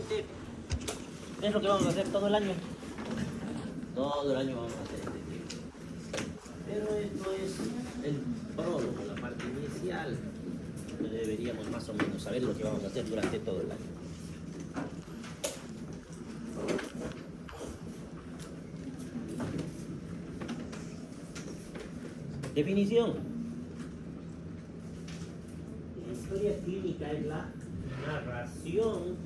básicamente es lo que vamos a hacer todo el año. Todo el año vamos a hacer este tema. Pero esto es el prólogo, la parte inicial. Deberíamos más o menos saber lo que vamos a hacer durante todo el año. Definición. La historia clínica es la narración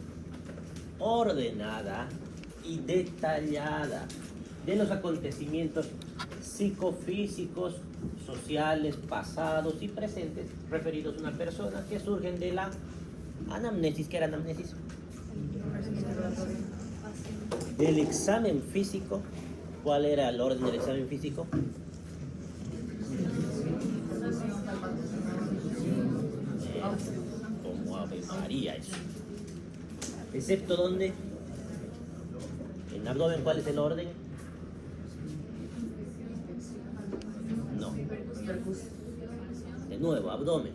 ordenada y detallada de los acontecimientos psicofísicos, sociales, pasados y presentes referidos a una persona que surgen de la anamnesis. ¿Qué era anamnesis? Del examen físico. ¿Cuál era el orden del examen físico? Como Ave María eso. Excepto donde en abdomen, ¿cuál es el orden? No. De nuevo, abdomen.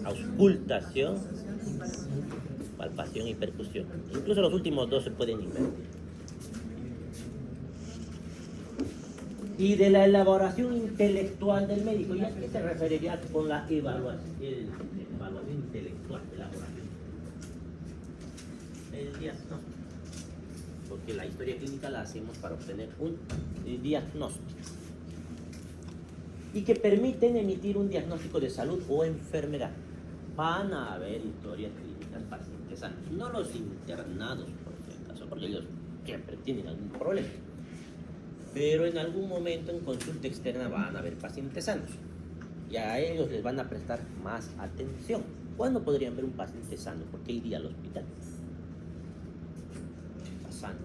Auscultación, palpación y percusión. Incluso los últimos dos se pueden invertir. Y de la elaboración intelectual del médico. ¿Y a qué se referiría con la evaluación intelectual de elaboración? El diagnóstico. Porque la historia clínica la hacemos para obtener un diagnóstico. Y que permiten emitir un diagnóstico de salud o enfermedad. Van a haber historias clínicas pacientes sanos. No los internados, por si acaso, porque ellos siempre tienen algún problema. Pero en algún momento en consulta externa van a haber pacientes sanos y a ellos les van a prestar más atención. ¿Cuándo podrían ver un paciente sano? ¿Por qué iría al hospital? Está sano.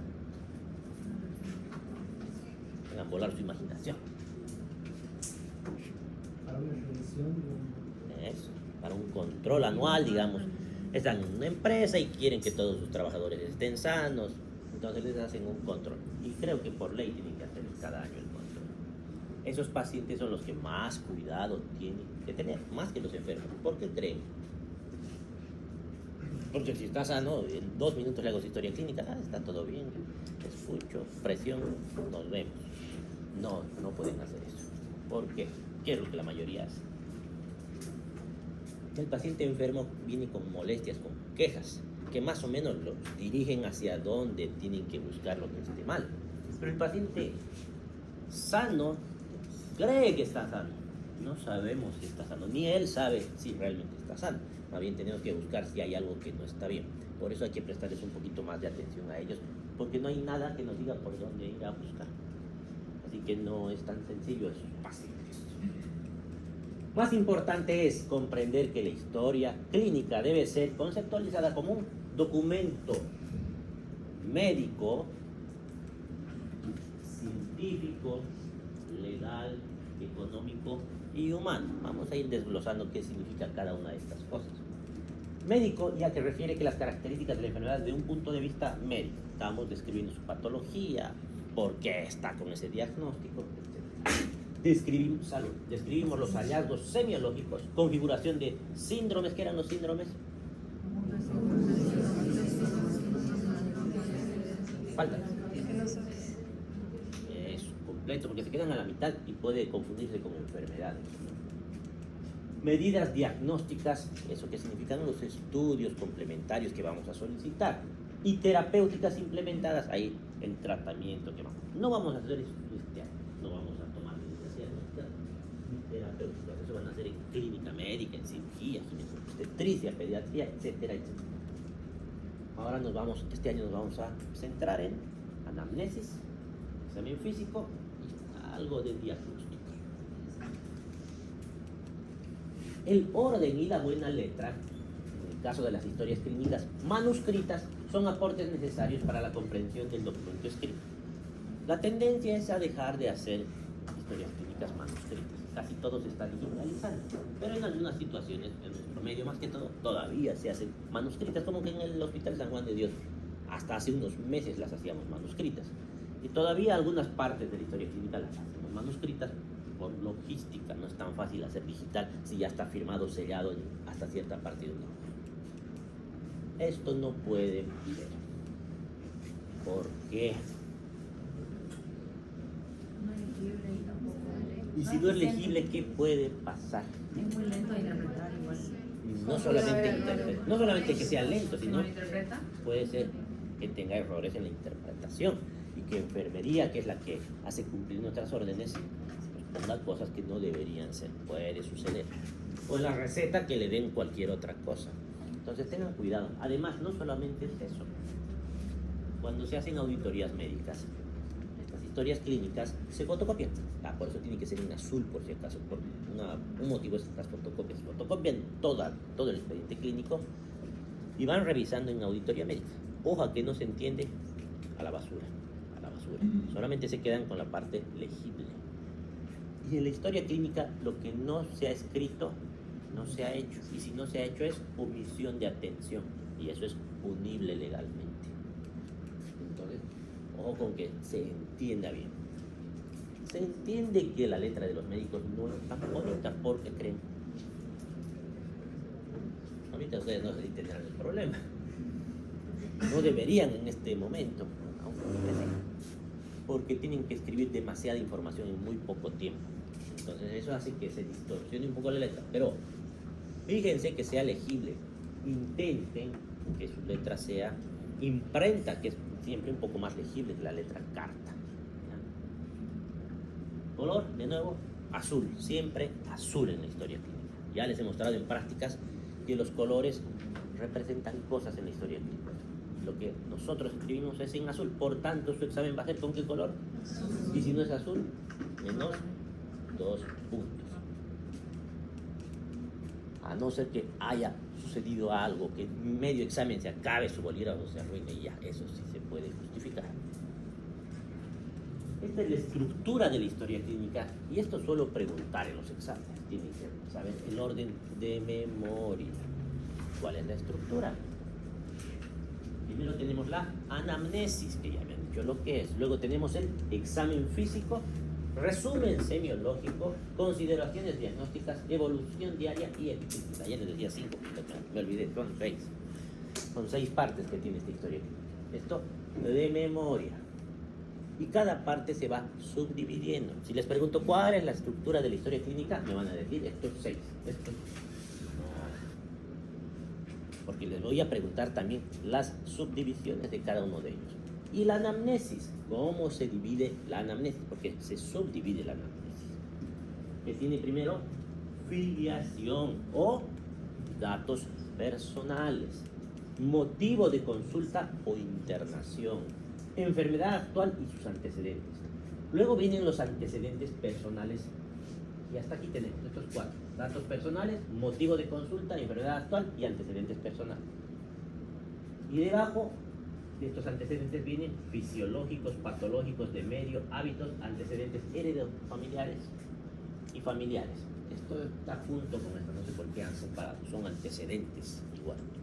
Van a volar su imaginación. Para una revisión. Eso, para un control anual, digamos. Están en una empresa y quieren que todos sus trabajadores estén sanos. Entonces les hacen un control. Y creo que por ley tienen que hacer cada año el control. Esos pacientes son los que más cuidado tienen que tener, más que los enfermos. ¿Por qué creen? Porque si está sano, en 2 minutos le hago su historia clínica, está todo bien, escucho, presión, nos vemos. No, no pueden hacer eso. ¿Por qué? ¿Qué es lo que la mayoría hace? El paciente enfermo viene con molestias, con quejas, que más o menos lo dirigen hacia dónde tienen que buscar lo que esté mal. Pero el paciente sano cree que está sano. No sabemos si está sano, ni él sabe si realmente está sano. Más bien tenemos que buscar si hay algo que no está bien. Por eso hay que prestarles un poquito más de atención a ellos, porque no hay nada que nos diga por dónde ir a buscar. Así que no es tan sencillo esos pacientes. Más importante es comprender que la historia clínica debe ser conceptualizada como un documento médico, científico, legal, económico y humano. Vamos a ir desglosando qué significa cada una de estas cosas. Médico, ya que refiere que las características de la enfermedad desde un punto de vista médico. Estamos describiendo su patología, por qué está con ese diagnóstico, etc. Describimos los hallazgos semiológicos, configuración de síndromes. ¿Qué eran los síndromes? Falta. Es completo, porque se quedan a la mitad y puede confundirse con enfermedades. Medidas diagnósticas, eso que significan los estudios complementarios que vamos a solicitar. Y terapéuticas implementadas, ahí el tratamiento que vamos. No vamos a hacer eso este año, no vamos a tomar medidas terapéuticas, eso van a hacer en clínica médica, en cirugía, obstetricia, pediatría, etcétera, etcétera. Ahora este año nos vamos a centrar en anamnesis, examen físico y algo de diagnóstico. El orden y la buena letra, en el caso de las historias clínicas manuscritas, son aportes necesarios para la comprensión del documento escrito. La tendencia es a dejar de hacer historias clínicas manuscritas. Casi todos se están digitalizando, pero en algunas situaciones, en nuestro medio más que todo, todavía se hacen manuscritas, como que en el Hospital San Juan de Dios, hasta hace unos meses las hacíamos manuscritas. Y todavía algunas partes de la historia clínica las hacemos manuscritas por logística, no es tan fácil hacer digital si ya está firmado, sellado hasta cierta parte de un esto no puede ser. ¿Por qué? No es legible y tampoco. Y si no es legible, ¿qué puede pasar? Es muy lento de interpretar igual. No solamente que sea lento, Si sino no lo interpreta, puede ser que tenga errores en la interpretación y que enfermería, que es la que hace cumplir nuestras órdenes, pues ponga cosas que no deberían ser. Puede suceder. O en la receta que le den cualquier otra cosa. Entonces tengan cuidado. Además, no solamente es eso. Cuando se hacen auditorías médicas, estas historias clínicas se fotocopian. Por eso tiene que ser en azul, por si acaso. Por un motivo es estas fotocopias. Se fotocopian todo el expediente clínico y van revisando en auditoría médica. Hoja que no se entiende, a la basura. A la basura. Solamente se quedan con la parte legible. Y en la historia clínica, lo que no se ha escrito, no se ha hecho. Y si no se ha hecho es omisión de atención. Y eso es punible legalmente. Entonces, ojo con que se entienda bien. Se entiende que la letra de los médicos no es tan bonita porque creen. Ahorita ustedes no se tendrán el problema. No deberían en este momento, porque tienen que escribir demasiada información en muy poco tiempo. Entonces eso hace que se distorsione un poco la letra. Pero fíjense que sea legible. Intenten que su letra sea imprenta, que es siempre un poco más legible que la letra carta. Color, de nuevo, azul. Siempre azul en la historia clínica. Ya les he mostrado en prácticas que los colores representan cosas en la historia clínica. Lo que nosotros escribimos es en azul. Por tanto, su examen va a ser ¿con qué color? Y si no es azul, menos 2 puntos. A no ser que haya sucedido algo, que en medio examen se acabe su bolígrafo, se arruine, y ya, eso sí se puede justificar. Esta es la estructura de la historia clínica, y esto suelo preguntar en los exámenes. Tienen que saber el orden de memoria. ¿Cuál es la estructura? Primero tenemos la anamnesis, que ya me han dicho lo que es. Luego tenemos el examen físico, resumen semiológico, consideraciones diagnósticas, evolución diaria y epiclínica. Ya les decía 5, me olvidé, son 6. Son 6 partes que tiene esta historia. Esto de memoria. Y cada parte se va subdividiendo. Si les pregunto cuál es la estructura de la historia clínica, me van a decir estos 6. Esto. Porque les voy a preguntar también las subdivisiones de cada uno de ellos. Y la anamnesis, ¿cómo se divide la anamnesis? Porque se subdivide la anamnesis. Que tiene primero filiación o datos personales, motivo de consulta o internación, enfermedad actual y sus antecedentes. Luego vienen los antecedentes personales. Y hasta aquí tenemos estos 4. Datos personales, motivo de consulta, enfermedad actual y antecedentes personales. Y debajo de estos antecedentes vienen fisiológicos, patológicos, de medio, hábitos, antecedentes heredofamiliares y familiares. Esto está junto con esto, no sé por qué han separado, son antecedentes igualmente.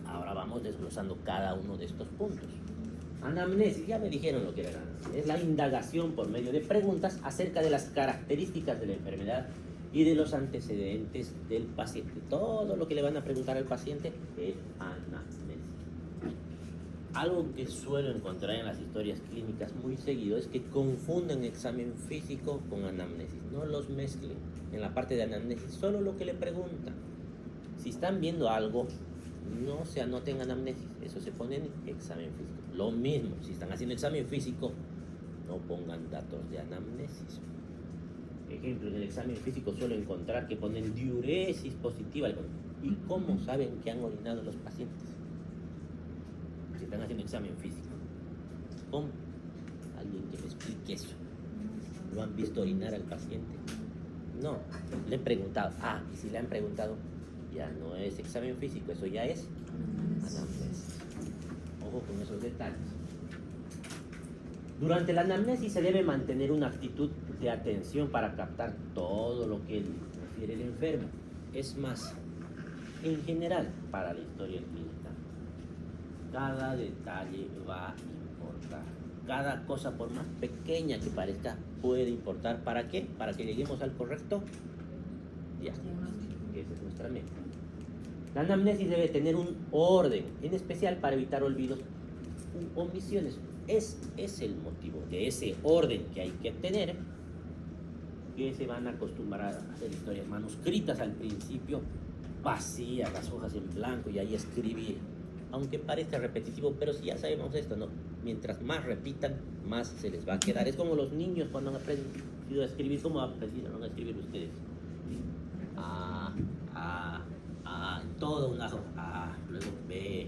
Ahora vamos desglosando cada uno de estos puntos. Anamnesis, ya me dijeron lo que era la anamnesis. Es la indagación por medio de preguntas acerca de las características de la enfermedad y de los antecedentes del paciente. Todo lo que le van a preguntar al paciente es anamnesis. Algo que suelo encontrar en las historias clínicas muy seguido es que confunden examen físico con anamnesis. No los mezclen. En la parte de anamnesis, solo lo que le preguntan. Si están viendo algo, no se anoten anamnesis, eso se pone en examen físico. Lo mismo, si están haciendo examen físico, no pongan datos de anamnesis. Ejemplo, en el examen físico suelo encontrar que ponen diuresis positiva. ¿Y cómo saben que han orinado los pacientes? Si están haciendo examen físico. ¿Cómo? Alguien que me explique eso. ¿Lo han visto orinar al paciente? No, le he preguntado. Y si le han preguntado, ya no es examen físico, eso ya es anamnesis. Ojo con esos detalles. Durante la anamnesis se debe mantener una actitud de atención para captar todo lo que refiere el enfermo. Es más, en general, para la historia clínica, cada detalle va a importar. Cada cosa, por más pequeña que parezca, puede importar. ¿Para qué? Para que lleguemos al correcto diagnóstico, que es Esa es nuestra meta. La anamnesis debe tener un orden, en especial para evitar olvidos u omisiones. Es el motivo de ese orden que hay que tener, que se van a acostumbrar a hacer historias manuscritas al principio, vacías, las hojas en blanco y ahí escribir. Aunque parezca repetitivo, pero si ya sabemos esto, ¿no? Mientras más repitan, más se les va a quedar. Es como los niños cuando han aprendido a escribir. ¿Cómo aprendieron a escribir ustedes? Todo un ajo. Luego B.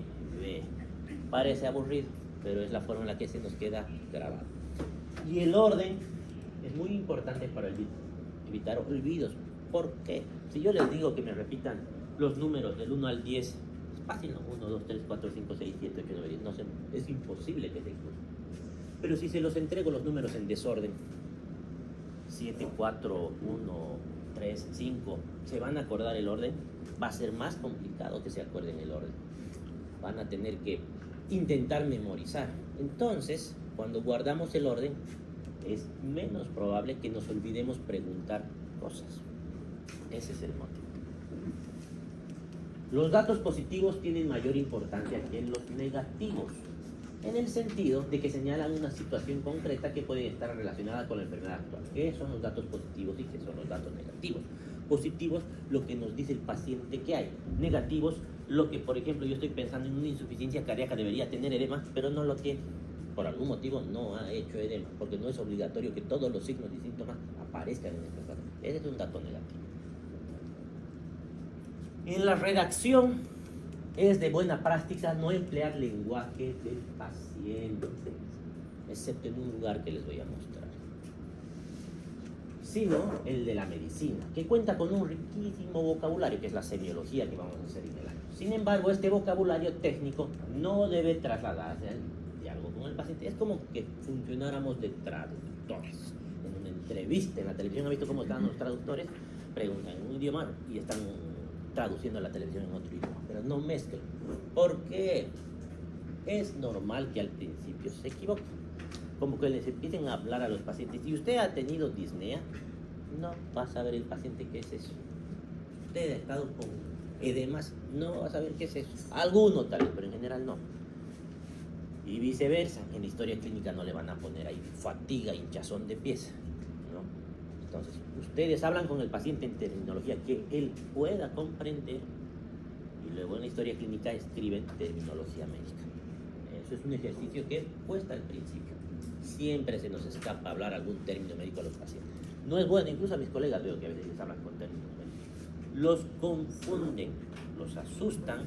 Parece aburrido, pero es la forma en la que se nos queda grabado. Y el orden es muy importante para evitar olvidos. ¿Por qué? Si yo les digo que me repitan los números del 1 al 10, es fácil, ¿no? 1, 2, 3, 4, 5, 6, 7, 8, 9, 10. No sé, es imposible que se incluya. Pero si se los entrego los números en desorden, 7, 4, 1, 3, 5, ¿se van a acordar el orden? Va a ser más complicado que se acuerden el orden. Van a tener que intentar memorizar. Entonces, cuando guardamos el orden, es menos probable que nos olvidemos preguntar cosas. Ese es el motivo. Los datos positivos tienen mayor importancia que los negativos, en el sentido de que señalan una situación concreta que puede estar relacionada con la enfermedad actual. ¿Qué son los datos positivos y qué son los datos negativos? Positivos, lo que nos dice el paciente que hay. Negativos, lo que, por ejemplo, yo estoy pensando en una insuficiencia cardíaca, debería tener edema, pero no lo tiene. Por algún motivo no ha hecho edema, porque no es obligatorio que todos los signos y síntomas aparezcan en este caso. Ese es un dato negativo. En la redacción es de buena práctica no emplear lenguaje del paciente, excepto en un lugar que les voy a mostrar, sino el de la medicina, que cuenta con un riquísimo vocabulario, que es la semiología que vamos a hacer en el año. Sin embargo, este vocabulario técnico no debe trasladarse al diálogo con el paciente. Es como que funcionáramos de traductores. En una entrevista en la televisión, ¿ha visto cómo están los traductores? Preguntan en un idioma y están traduciendo a la televisión en otro idioma, pero no mezclen. ¿Por qué? Es normal que al principio se equivoquen. Como que les empiecen a hablar a los pacientes. Si usted ha tenido disnea, no va a saber el paciente qué es eso. Usted ha estado con edemas, no va a saber qué es eso. Alguno tal vez, pero en general no. Y viceversa, en la historia clínica no le van a poner ahí fatiga, hinchazón de pies, ¿no? Entonces, ustedes hablan con el paciente en terminología que él pueda comprender y luego en la historia clínica escriben terminología médica. Eso es un ejercicio que cuesta al principio. Siempre se nos escapa hablar algún término médico a los pacientes. No es bueno, incluso a mis colegas veo que a veces les hablan con términos médicos. Los confunden, los asustan,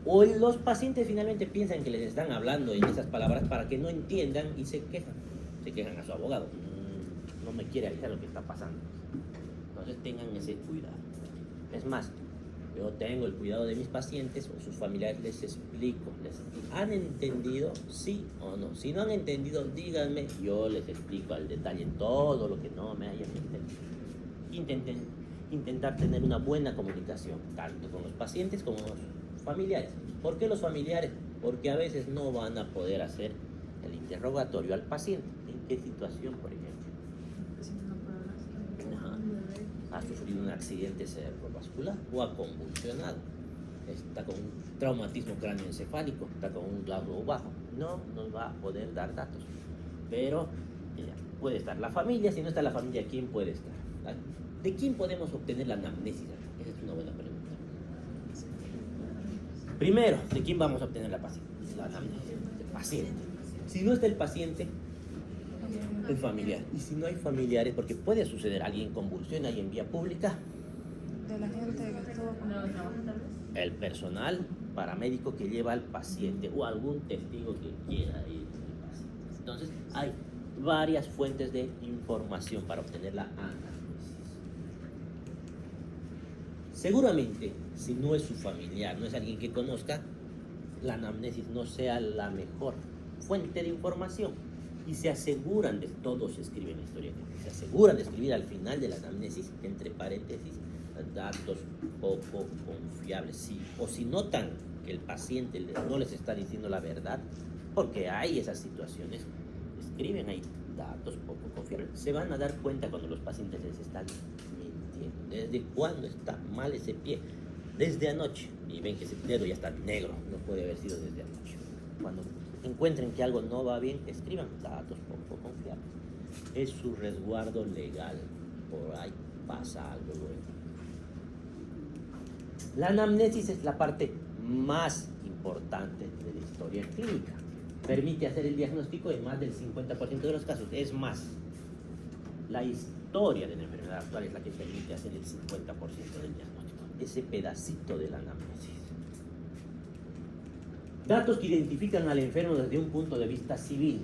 o los pacientes finalmente piensan que les están hablando en esas palabras para que no entiendan y se quejan a su abogado. No me quiere avisar lo que está pasando. Entonces tengan ese cuidado. Es más, yo tengo el cuidado de mis pacientes o sus familiares, les explico. ¿Han entendido? Sí o no. Si no han entendido, díganme, yo les explico al detalle todo lo que no me hayan entendido. Intentar tener una buena comunicación, tanto con los pacientes como con los familiares. ¿Por qué los familiares? Porque a veces no van a poder hacer el interrogatorio al paciente. ¿En qué situación, por ejemplo? Ha sufrido un accidente cerebrovascular o ha convulsionado, está con un traumatismo cráneoencefálico, está con un glauco bajo, no nos va a poder dar datos, pero puede estar la familia. Si no está la familia, ¿quién puede estar? ¿De quién podemos obtener la anamnesis? Esa es una buena pregunta. Primero, ¿de quién vamos a obtener la anamnesis? Del paciente. Si no está el paciente, el familiar. Y si no hay familiares, porque puede suceder, alguien convulsiona ahí en vía pública, De la gente que estuvo con el personal paramédico que lleva al paciente o algún testigo que quiera ir con el paciente. Entonces hay varias fuentes de información para obtener la anamnesis. Seguramente, si no es su familiar, no es alguien que conozca, la anamnesis no sea la mejor fuente de información. Y se aseguran de, todos escriben historia, se aseguran de escribir al final de la anamnesis, entre paréntesis, datos poco confiables. Sí, o si notan que el paciente no les está diciendo la verdad, porque hay esas situaciones, escriben ahí datos poco confiables. Se van a dar cuenta cuando los pacientes les están mintiendo. tiempo. ¿Desde cuándo está mal ese pie? Desde anoche. Y ven que ese dedo ya está negro. No puede haber sido desde anoche. Cuando encuentren que algo no va bien, escriban datos poco confiables. Es su resguardo legal. Por ahí pasa algo luego. La anamnesis es la parte más importante de la historia clínica. Permite hacer el diagnóstico en más del 50% de los casos. Es más, la historia de la enfermedad actual es la que permite hacer el 50% del diagnóstico. Ese pedacito de la anamnesis. Datos que identifican al enfermo desde un punto de vista civil,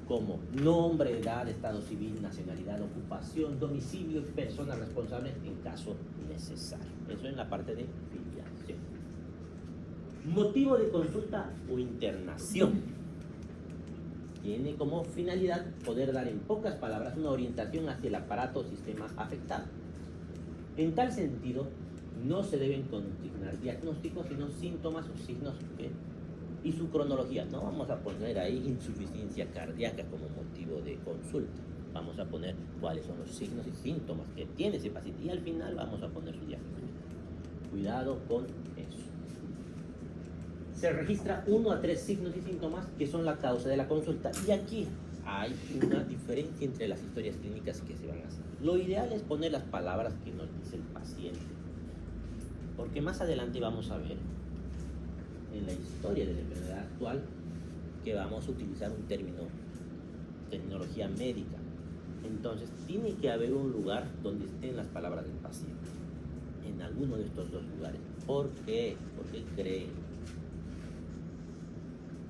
como nombre, edad, estado civil, nacionalidad, ocupación, domicilio y personas responsables en caso necesario. Eso en la parte de filiación. Motivo de consulta o internación. Tiene como finalidad poder dar en pocas palabras una orientación hacia el aparato o sistema afectado. En tal sentido, no se deben consignar diagnósticos, sino síntomas o signos y su cronología. No vamos a poner ahí insuficiencia cardíaca como motivo de consulta. Vamos a poner cuáles son los signos y síntomas que tiene ese paciente y al final vamos a poner su diagnóstico. Cuidado con eso. Se registra 1 a 3 signos y síntomas que son la causa de la consulta. Y aquí hay una diferencia entre las historias clínicas que se van a hacer. Lo ideal es poner las palabras que nos dice el paciente. Porque más adelante vamos a ver en la historia de la enfermedad actual que vamos a utilizar un término, tecnología médica. Entonces, tiene que haber un lugar donde estén las palabras del paciente. En alguno de estos dos lugares. ¿Por qué? Porque creen.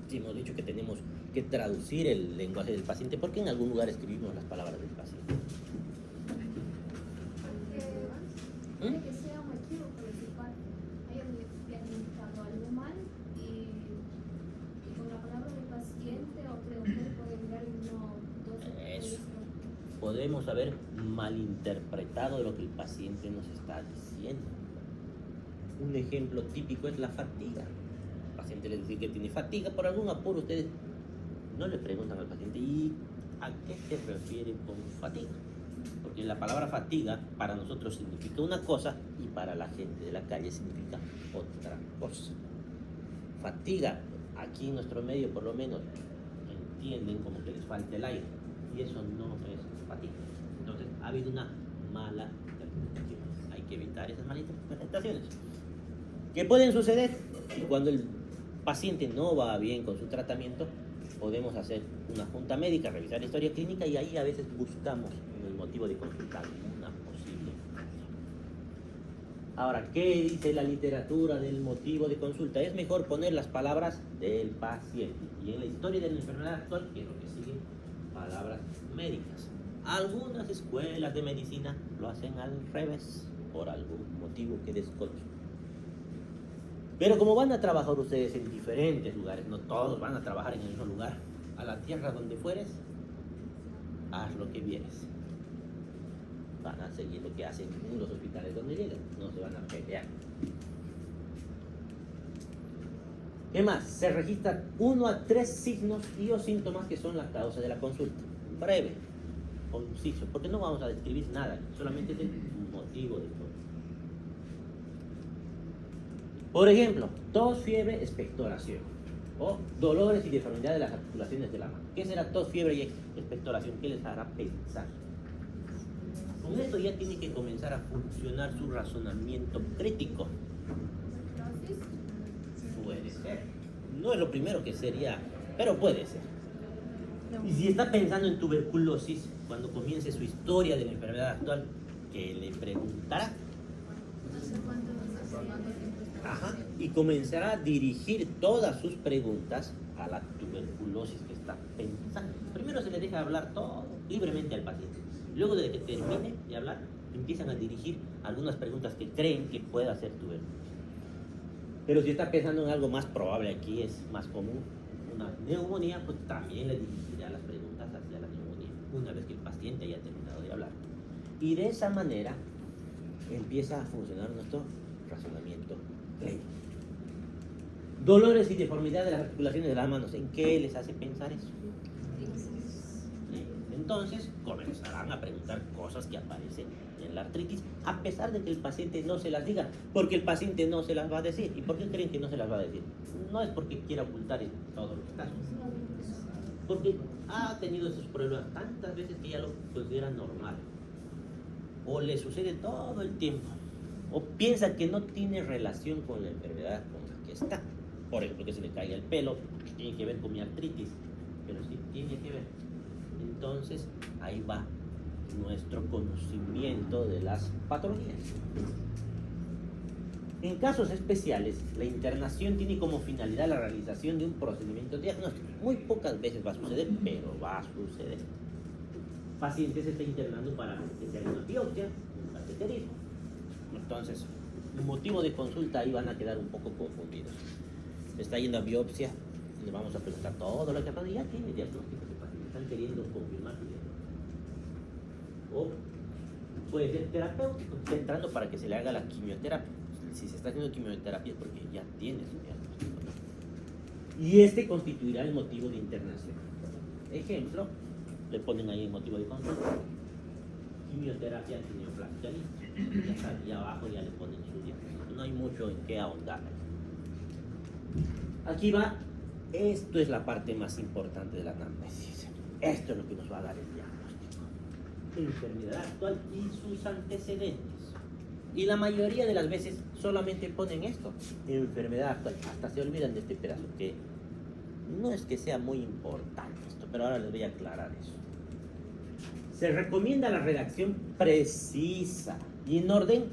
Si hemos dicho que tenemos que traducir el lenguaje del paciente, ¿por qué en algún lugar escribimos las palabras del paciente? Puede que sea un equívoco de su parte. Hayan diagnosticado algo mal y con la palabra del paciente o traductor puede mirar Eso. Podemos haber malinterpretado lo que el paciente nos está diciendo. Un ejemplo típico es la fatiga. El paciente le dice que tiene fatiga por algún apuro. Ustedes no le preguntan al paciente ¿y a qué se refiere con fatiga? Porque la palabra fatiga para nosotros significa una cosa y para la gente de la calle significa otra cosa. Fatiga, aquí en nuestro medio por lo menos entienden como que les falta el aire y eso no es fatiga. Entonces ha habido una mala interpretación. Hay que evitar esas malas interpretaciones que pueden suceder y cuando el paciente no va bien con su tratamiento podemos hacer una junta médica, revisar la historia clínica y ahí a veces buscamos el motivo de consultar una posible. Ahora, ¿qué dice la literatura del motivo de consulta? Es mejor poner las palabras del paciente. Y en la historia de la enfermedad actual, que es lo que sigue, palabras médicas. Algunas escuelas de medicina lo hacen al revés, por algún motivo que desconozco. Pero como van a trabajar ustedes en diferentes lugares, no todos van a trabajar en el mismo lugar, a la tierra donde fueres, haz lo que vieres. Van a seguir lo que hacen en los hospitales donde llegan, no se van a pelear. ¿Qué más? Se registran 1 a 3 signos y o síntomas que son la causa de la consulta. Breve, conciso, porque no vamos a describir nada, solamente es el motivo de todo. Por ejemplo, tos, fiebre, expectoración. O dolores y deformidad de las articulaciones de la mano. ¿Qué será tos, fiebre y expectoración? ¿Qué les hará pensar? Con esto ya tiene que comenzar a funcionar su razonamiento crítico. Puede ser. No es lo primero que sería, pero puede ser. Y si está pensando en tuberculosis, cuando comience su historia de la enfermedad actual, ¿qué le preguntará? Ajá, y comenzará a dirigir todas sus preguntas a la tuberculosis que está pensando. Primero se le deja hablar todo libremente al paciente. Luego de que termine de hablar, empiezan a dirigir algunas preguntas que creen que pueda ser tuberculosis. Pero si está pensando en algo más probable, aquí es más común, una neumonía, pues también le dirigirá las preguntas hacia la neumonía, una vez que el paciente haya terminado de hablar. Y de esa manera empieza a funcionar nuestro razonamiento clínico. Dolores y deformidad de las articulaciones de las manos, ¿en qué les hace pensar eso? Entonces comenzarán a preguntar cosas que aparecen en la artritis, a pesar de que el paciente no se las diga, porque el paciente no se las va a decir. ¿Y por qué creen que no se las va a decir? No es porque quiera ocultar en todos los casos, porque ha tenido esos problemas tantas veces que ya lo considera normal, o le sucede todo el tiempo, o piensa que no tiene relación con la enfermedad con la que está. Por ejemplo, que se le caiga el pelo, que tiene que ver con mi artritis, pero sí tiene que ver. Entonces, ahí va nuestro conocimiento de las patologías. En casos especiales, la internación tiene como finalidad la realización de un procedimiento diagnóstico. Muy pocas veces va a suceder, pero va a suceder. El paciente se está internando para que se haga una biopsia, un cateterismo. Entonces, el motivo de consulta ahí van a quedar un poco confundidos. Está yendo a biopsia, le vamos a preguntar todo lo que ha pasado y ya tiene diagnóstico de paciente. Están queriendo confirmar su diagnóstico. O puede ser terapéutico, está entrando para que se le haga la quimioterapia. Si se está haciendo quimioterapia es porque ya tiene su diagnóstico. Y este constituirá el motivo de internación. Ejemplo, le ponen ahí el motivo de consulta: quimioterapia tineoplástica. Ya está, y abajo ya le ponen su diagnóstico. No hay mucho en qué ahondar. Aquí va, esto es la parte más importante de la anamnesis. Esto es lo que nos va a dar el diagnóstico. Enfermedad actual y sus antecedentes. Y la mayoría de las veces solamente ponen esto, enfermedad actual. Hasta se olvidan de este pedazo, que no es que sea muy importante esto, pero ahora les voy a aclarar eso. Se recomienda la redacción precisa y en orden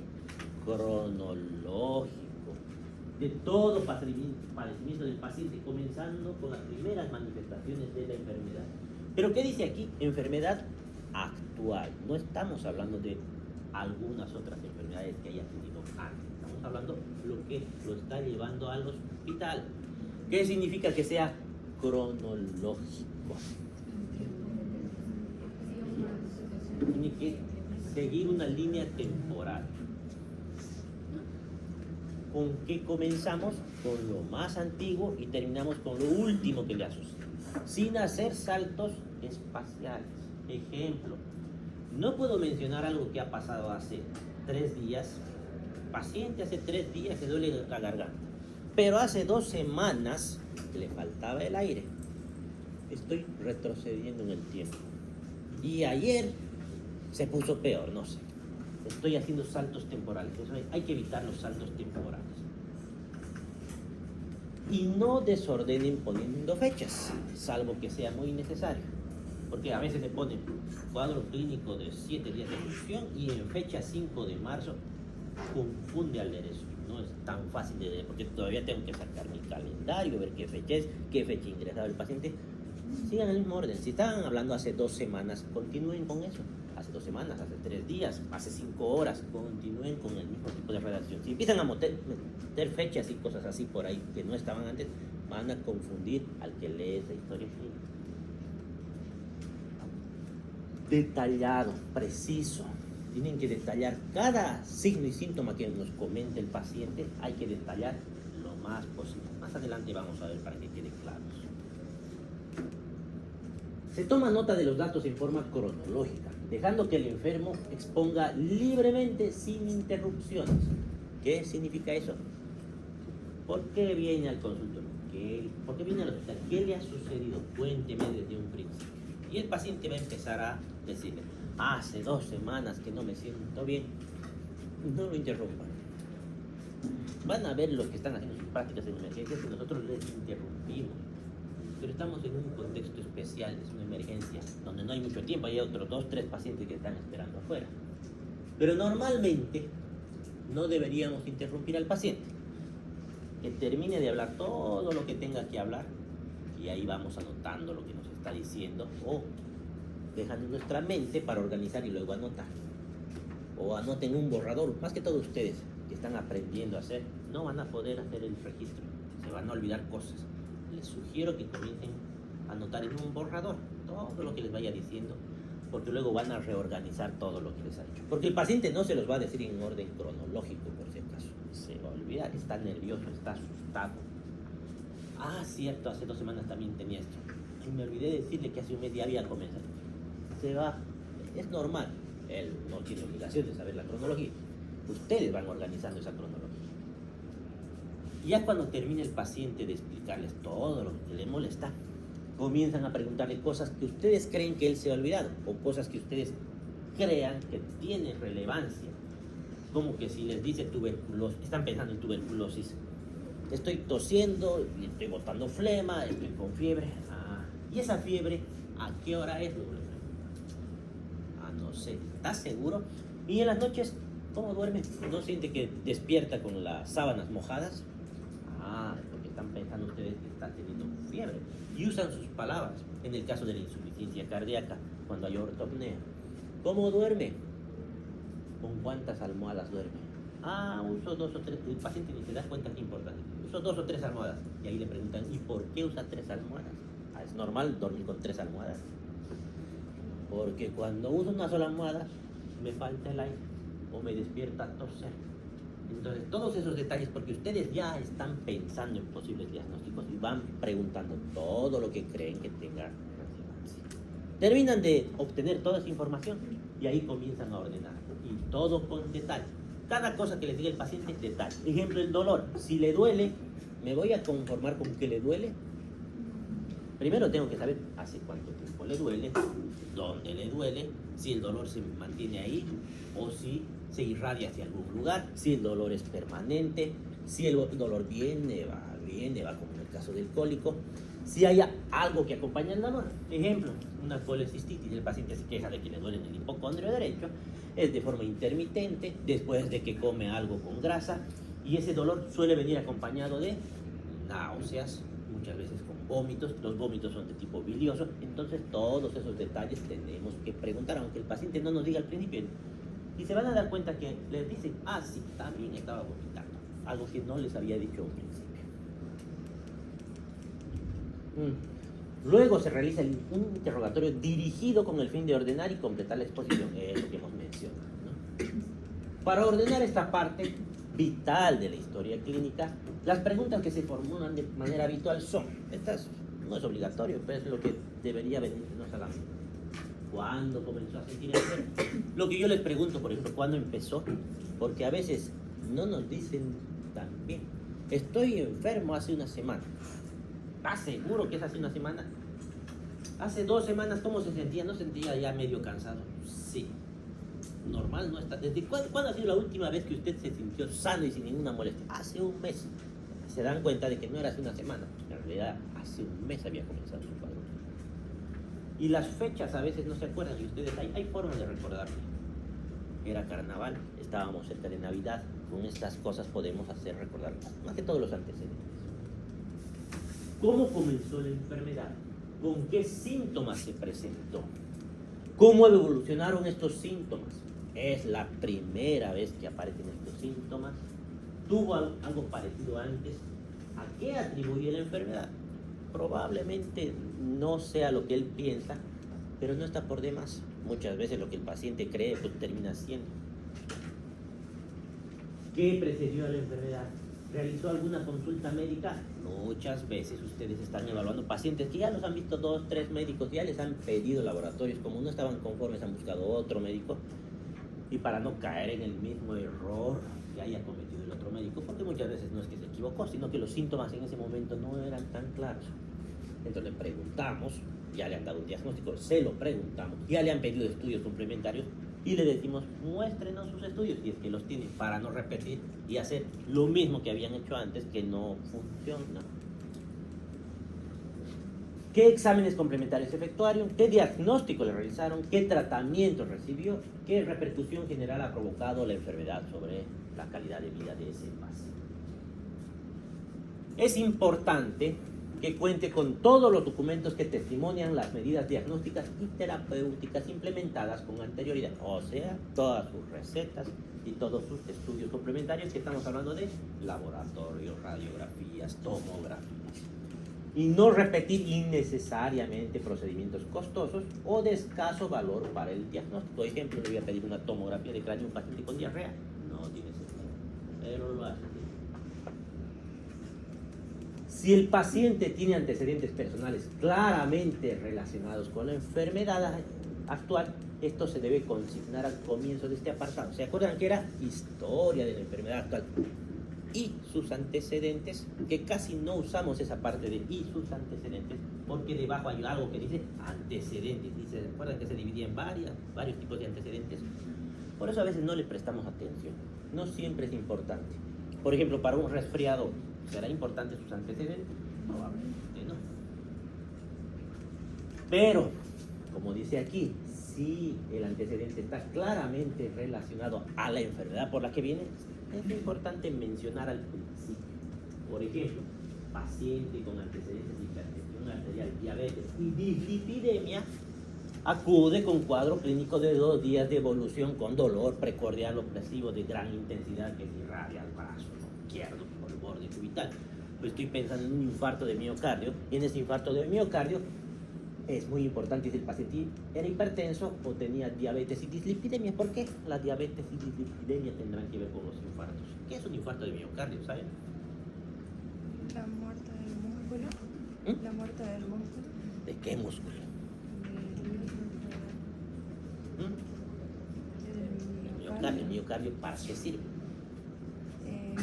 cronológico de todo padecimiento del paciente, comenzando con las primeras manifestaciones de la enfermedad. Pero ¿qué dice aquí? Enfermedad actual. No estamos hablando de algunas otras enfermedades que haya tenido antes. Estamos hablando de lo que lo está llevando al hospital. ¿Qué significa que sea cronológico? Tiene que seguir una línea temporal. ¿Con qué comenzamos? Con lo más antiguo y terminamos con lo último que le ha sucedido, sin hacer saltos espaciales. Ejemplo, no puedo mencionar algo que ha pasado hace 3 días. Paciente hace 3 días que duele la garganta, pero hace 2 semanas le faltaba el aire. Estoy retrocediendo en el tiempo. Y ayer se puso peor, no sé. Estoy haciendo saltos temporales. Eso hay que evitar los saltos temporales. Y no desordenen poniendo fechas, salvo que sea muy necesario. Porque a veces me ponen cuadro clínico de 7 días de ejecución y en fecha 5 de marzo confunde al leer eso. No es tan fácil de leer porque todavía tengo que sacar mi calendario, ver qué fecha es, qué fecha ingresaba el paciente. Sigan el mismo orden. Si estaban hablando hace 2 semanas, continúen con eso. Hace 2 semanas, hace 3 días, hace 5 horas, continúen con el mismo tipo de redacción. Si empiezan a meter fechas y cosas así por ahí que no estaban antes, van a confundir al que lee esa historia clínica. Detallado, preciso. Tienen que detallar cada signo y síntoma que nos comente el paciente. Hay que detallar lo más posible. Más adelante vamos a ver para que quede claro. Se toma nota de los datos en forma cronológica, dejando que el enfermo exponga libremente sin interrupciones. ¿Qué significa eso? ¿Por qué viene al consultorio? ¿Por qué viene al hospital? ¿Qué le ha sucedido? Cuénteme desde un principio. Y el paciente va a empezar a decirle: hace 2 semanas que no me siento bien. No lo interrumpan. Van a ver los que están haciendo sus prácticas en emergencias que nosotros les interrumpimos. Pero estamos en un contexto especial, es una emergencia, donde no hay mucho tiempo, hay otros 2, 3 pacientes que están esperando afuera. Pero normalmente no deberíamos interrumpir al paciente. Que termine de hablar todo lo que tenga que hablar y ahí vamos anotando lo que nos está diciendo o dejando en nuestra mente para organizar y luego anotar. O anoten un borrador, más que todo ustedes que están aprendiendo a hacer, no van a poder hacer el registro, se van a olvidar cosas. Les sugiero que comiencen a anotar en un borrador todo lo que les vaya diciendo, porque luego van a reorganizar todo lo que les ha dicho. Porque el paciente no se los va a decir en orden cronológico, por si acaso. Se va a olvidar, está nervioso, está asustado. Ah, cierto, hace 2 semanas también tenía esto. Y me olvidé decirle que hace un mes ya había comenzado. se va. Es normal, él no tiene obligación de saber la cronología. Ustedes van organizando esa cronología. Ya cuando termine el paciente de explicarles todo lo que le molesta, comienzan a preguntarle cosas que ustedes creen que él se ha olvidado o cosas que ustedes crean que tienen relevancia. Como que si les dice tuberculosis, están pensando en tuberculosis. Estoy tosiendo, estoy botando flema, estoy con fiebre. ¿Y esa fiebre a qué hora es? No sé, ¿estás seguro? Y en las noches, ¿cómo duerme? ¿No siente que despierta con las sábanas mojadas? Porque están pensando ustedes que está teniendo fiebre. Y usan sus palabras. En el caso de la insuficiencia cardíaca, cuando hay ortopnea. ¿Cómo duerme? ¿Con cuántas almohadas duerme? Uso 2 o 3. El paciente ni se da cuenta que importante. Uso 2 o 3 almohadas. Y ahí le preguntan, ¿y por qué usa 3 almohadas? ¿Es normal dormir con 3 almohadas? Porque cuando uso una sola almohada, me falta el aire o me despierta a toser. Entonces, todos esos detalles, porque ustedes ya están pensando en posibles diagnósticos y van preguntando todo lo que creen que tenga relevancia. Terminan de obtener toda esa información y ahí comienzan a ordenar. Y todo con detalle. Cada cosa que les diga el paciente, detalle. Ejemplo, el dolor. Si le duele, ¿me voy a conformar con que le duele? Primero tengo que saber hace cuánto tiempo le duele, dónde le duele, si el dolor se mantiene ahí o si se irradia hacia algún lugar, si el dolor es permanente, si el dolor viene, va como en el caso del cólico, si hay algo que acompaña el dolor. Ejemplo, una colecistitis, el paciente se queja de que le duele en el hipocondrio derecho, es de forma intermitente, después de que come algo con grasa, y ese dolor suele venir acompañado de náuseas, muchas veces con vómitos. Los vómitos son de tipo bilioso. Entonces todos esos detalles tenemos que preguntar, aunque el paciente no nos diga al principio, y se van a dar cuenta que les dicen, sí, también estaba vomitando, algo que no les había dicho al principio. Luego se realiza un interrogatorio dirigido con el fin de ordenar y completar la exposición, es lo que hemos mencionado, ¿no? Para ordenar esta parte vital de la historia clínica, las preguntas que se formulan de manera habitual son, no es obligatorio, pero es lo que debería venirnos a la mente. ¿Cuándo comenzó a sentir enfermo? Lo que yo les pregunto, por ejemplo, ¿cuándo empezó? Porque a veces no nos dicen tan bien. Estoy enfermo hace una semana. ¿Estás seguro que es hace una semana? Hace 2 semanas, ¿cómo se sentía? ¿No sentía ya medio cansado? Sí. Normal no está. ¿Desde cuándo ha sido la última vez que usted se sintió sano y sin ninguna molestia? Hace un mes. Se dan cuenta de que no era hace una semana. En realidad, hace un mes había comenzado su cuadro. Y las fechas a veces no se acuerdan. Y ustedes, hay formas de recordarlo. Era carnaval, estábamos cerca de Navidad. Con estas cosas podemos hacer recordar más que todos los antecedentes. ¿Cómo comenzó la enfermedad? ¿Con qué síntomas se presentó? ¿Cómo evolucionaron estos síntomas? ¿Es la primera vez que aparecen estos síntomas? ¿Tuvo algo parecido antes? ¿A qué atribuye la enfermedad? Probablemente no sea lo que él piensa, pero no está por demás. Muchas veces lo que el paciente cree pues termina siendo. ¿Qué precedió a la enfermedad? ¿Realizó alguna consulta médica? Muchas veces ustedes están evaluando pacientes que ya los han visto 2, 3 médicos, ya les han pedido laboratorios, como no estaban conformes han buscado otro médico, y para no caer en el mismo error que haya cometido el otro médico, porque muchas veces no es que se equivocó, sino que los síntomas en ese momento no eran tan claros. Entonces le preguntamos, ya le han dado un diagnóstico, se lo preguntamos, ya le han pedido estudios complementarios, y le decimos, muéstrenos sus estudios, y es que los tienen, para no repetir y hacer lo mismo que habían hecho antes, que no funciona. ¿Qué exámenes complementarios efectuaron? ¿Qué diagnóstico le realizaron? ¿Qué tratamiento recibió? ¿Qué repercusión general ha provocado la enfermedad sobre la calidad de vida de ese paciente? Es importante que cuente con todos los documentos que testimonian las medidas diagnósticas y terapéuticas implementadas con anterioridad, o sea, todas sus recetas y todos sus estudios complementarios, que estamos hablando de laboratorios, radiografías, tomografías, y no repetir innecesariamente procedimientos costosos o de escaso valor para el diagnóstico. Por ejemplo, le voy a pedir una tomografía de cráneo a un paciente con diarrea, no tiene sentido, pero lo hace. Si el paciente tiene antecedentes personales claramente relacionados con la enfermedad, actual, esto se debe consignar al comienzo de este apartado. ¿Se acuerdan que era historia de la enfermedad actual? Y sus antecedentes, que casi no usamos esa parte de y sus antecedentes, porque debajo hay algo que dice antecedentes. ¿Se acuerdan que se dividía en varios tipos de antecedentes? Por eso a veces no le prestamos atención. No siempre es importante. Por ejemplo, para un resfriado, ¿será importante sus antecedentes? Probablemente no. Pero, como dice aquí, si el antecedente está claramente relacionado a la enfermedad por la que viene, es importante mencionar al principio. Por ejemplo, paciente con antecedentes de hipertensión arterial, diabetes y dislipidemia acude con cuadro clínico de 2 días de evolución con dolor precordial opresivo de gran intensidad que irradia al brazo izquierdo por el borde cubital. Pues estoy pensando en un infarto de miocardio, y en ese infarto de miocardio es muy importante si el paciente era hipertenso o tenía diabetes y dislipidemia. ¿Por qué la diabetes y dislipidemia tendrán que ver con los infartos? ¿Qué es un infarto de miocardio, saben? La muerte del músculo. ¿Mm? La muerte del músculo. ¿De qué músculo? Del El miocardio, ¿para qué sirve? eh,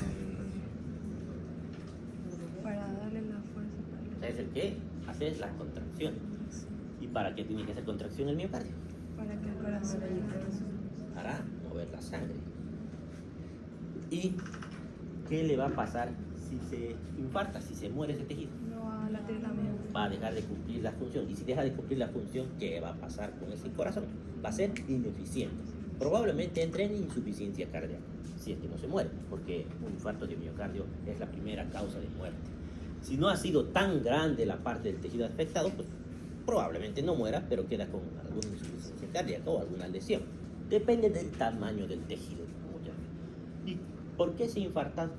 para darle la fuerza para ¿Sabes el qué? Hacer la contracción. ¿Y para qué tiene que hacer contracción el miocardio? para que el corazón Para mover la sangre. ¿Y qué le va a pasar si se infarta, si se muere ese tejido? no va a latir la misma. Va a dejar de cumplir la función. Y si deja de cumplir la función, ¿qué va a pasar con ese corazón? Va a ser ineficiente. Probablemente entre en insuficiencia cardíaca, si es que no se muere, porque un infarto de miocardio es la primera causa de muerte. Si no ha sido tan grande la parte del tejido afectado, pues probablemente no muera, pero queda con alguna insuficiencia cardíaca o alguna lesión. Depende del tamaño del tejido. ¿Y por qué se infarta?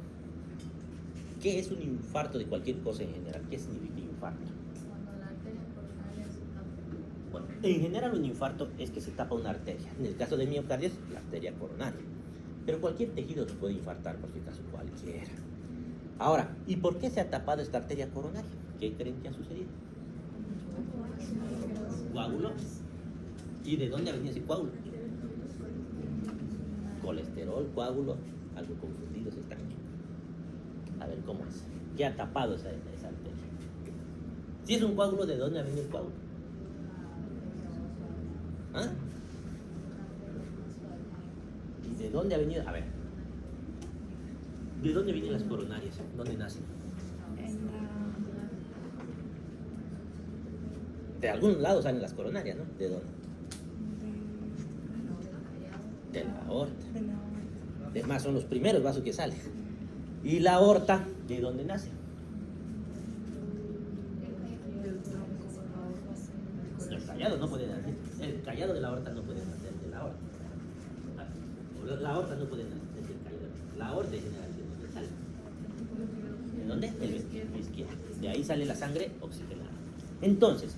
¿Qué es un infarto de cualquier cosa en general? ¿Qué significa infarto? Cuando la arteria coronaria se tapa. Bueno, en general un infarto es que se tapa una arteria. En el caso del miocardio es la arteria coronaria. Pero cualquier tejido se puede infartar, por si acaso cualquiera. Ahora, ¿y por qué se ha tapado esta arteria coronaria? ¿Qué creen que ha sucedido? Coágulo. ¿Y de dónde ha venido ese coágulo? Colesterol, coágulo, algo confundidos están. A ver cómo es. ¿Qué ha tapado esa arteria? Si es un coágulo, ¿de dónde ha venido el coágulo? ¿Ah? ¿Y de dónde ha venido? A ver. ¿De dónde vienen las coronarias? ¿Dónde nacen? En De algún lado salen las coronarias, ¿no? ¿De dónde? De la aorta. de la aorta. Además, son los primeros vasos que salen. ¿Y la aorta, de dónde nace? El callado no puede nacer. El callado de la aorta no puede nacer de la aorta. La aorta no puede nacer del callado. La aorta en general, ¿de dónde sale? ¿De dónde? El ventrículo izquierdo. De ahí sale la sangre oxigenada. Entonces,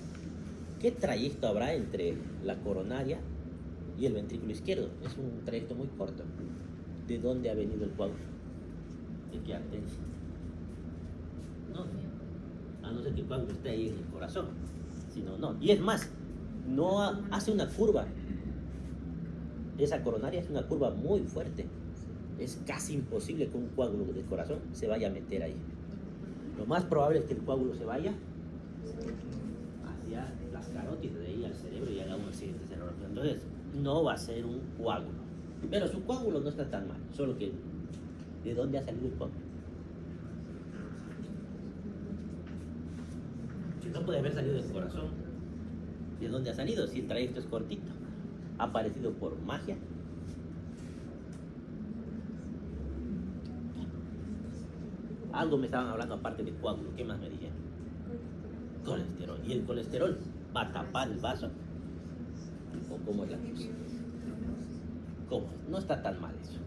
¿qué trayecto habrá entre la coronaria y el ventrículo izquierdo? Es un trayecto muy corto. ¿De dónde ha venido el coágulo? ¿De qué arteria? No, a no ser que el coágulo esté ahí en el corazón. Si no, no. Y es más, no hace una curva. Esa coronaria es una curva muy fuerte. Es casi imposible que un coágulo del corazón se vaya a meter ahí. Lo más probable es que el coágulo se vaya hacia las carótidas, de ahí al cerebro, y haga un accidente cerebral. Entonces, no va a ser un coágulo. Pero su coágulo no está tan mal, solo que ¿de dónde ha salido el coágulo? Si no puede haber salido del corazón, ¿de dónde ha salido? Si el trayecto es cortito. ¿Ha aparecido por magia? Algo me estaban hablando aparte de coágulo. ¿Qué más me dijeron? Colesterol. ¿Y el colesterol va a tapar el vaso? ¿O cómo es la cosa? ¿Cómo? No está tan mal eso.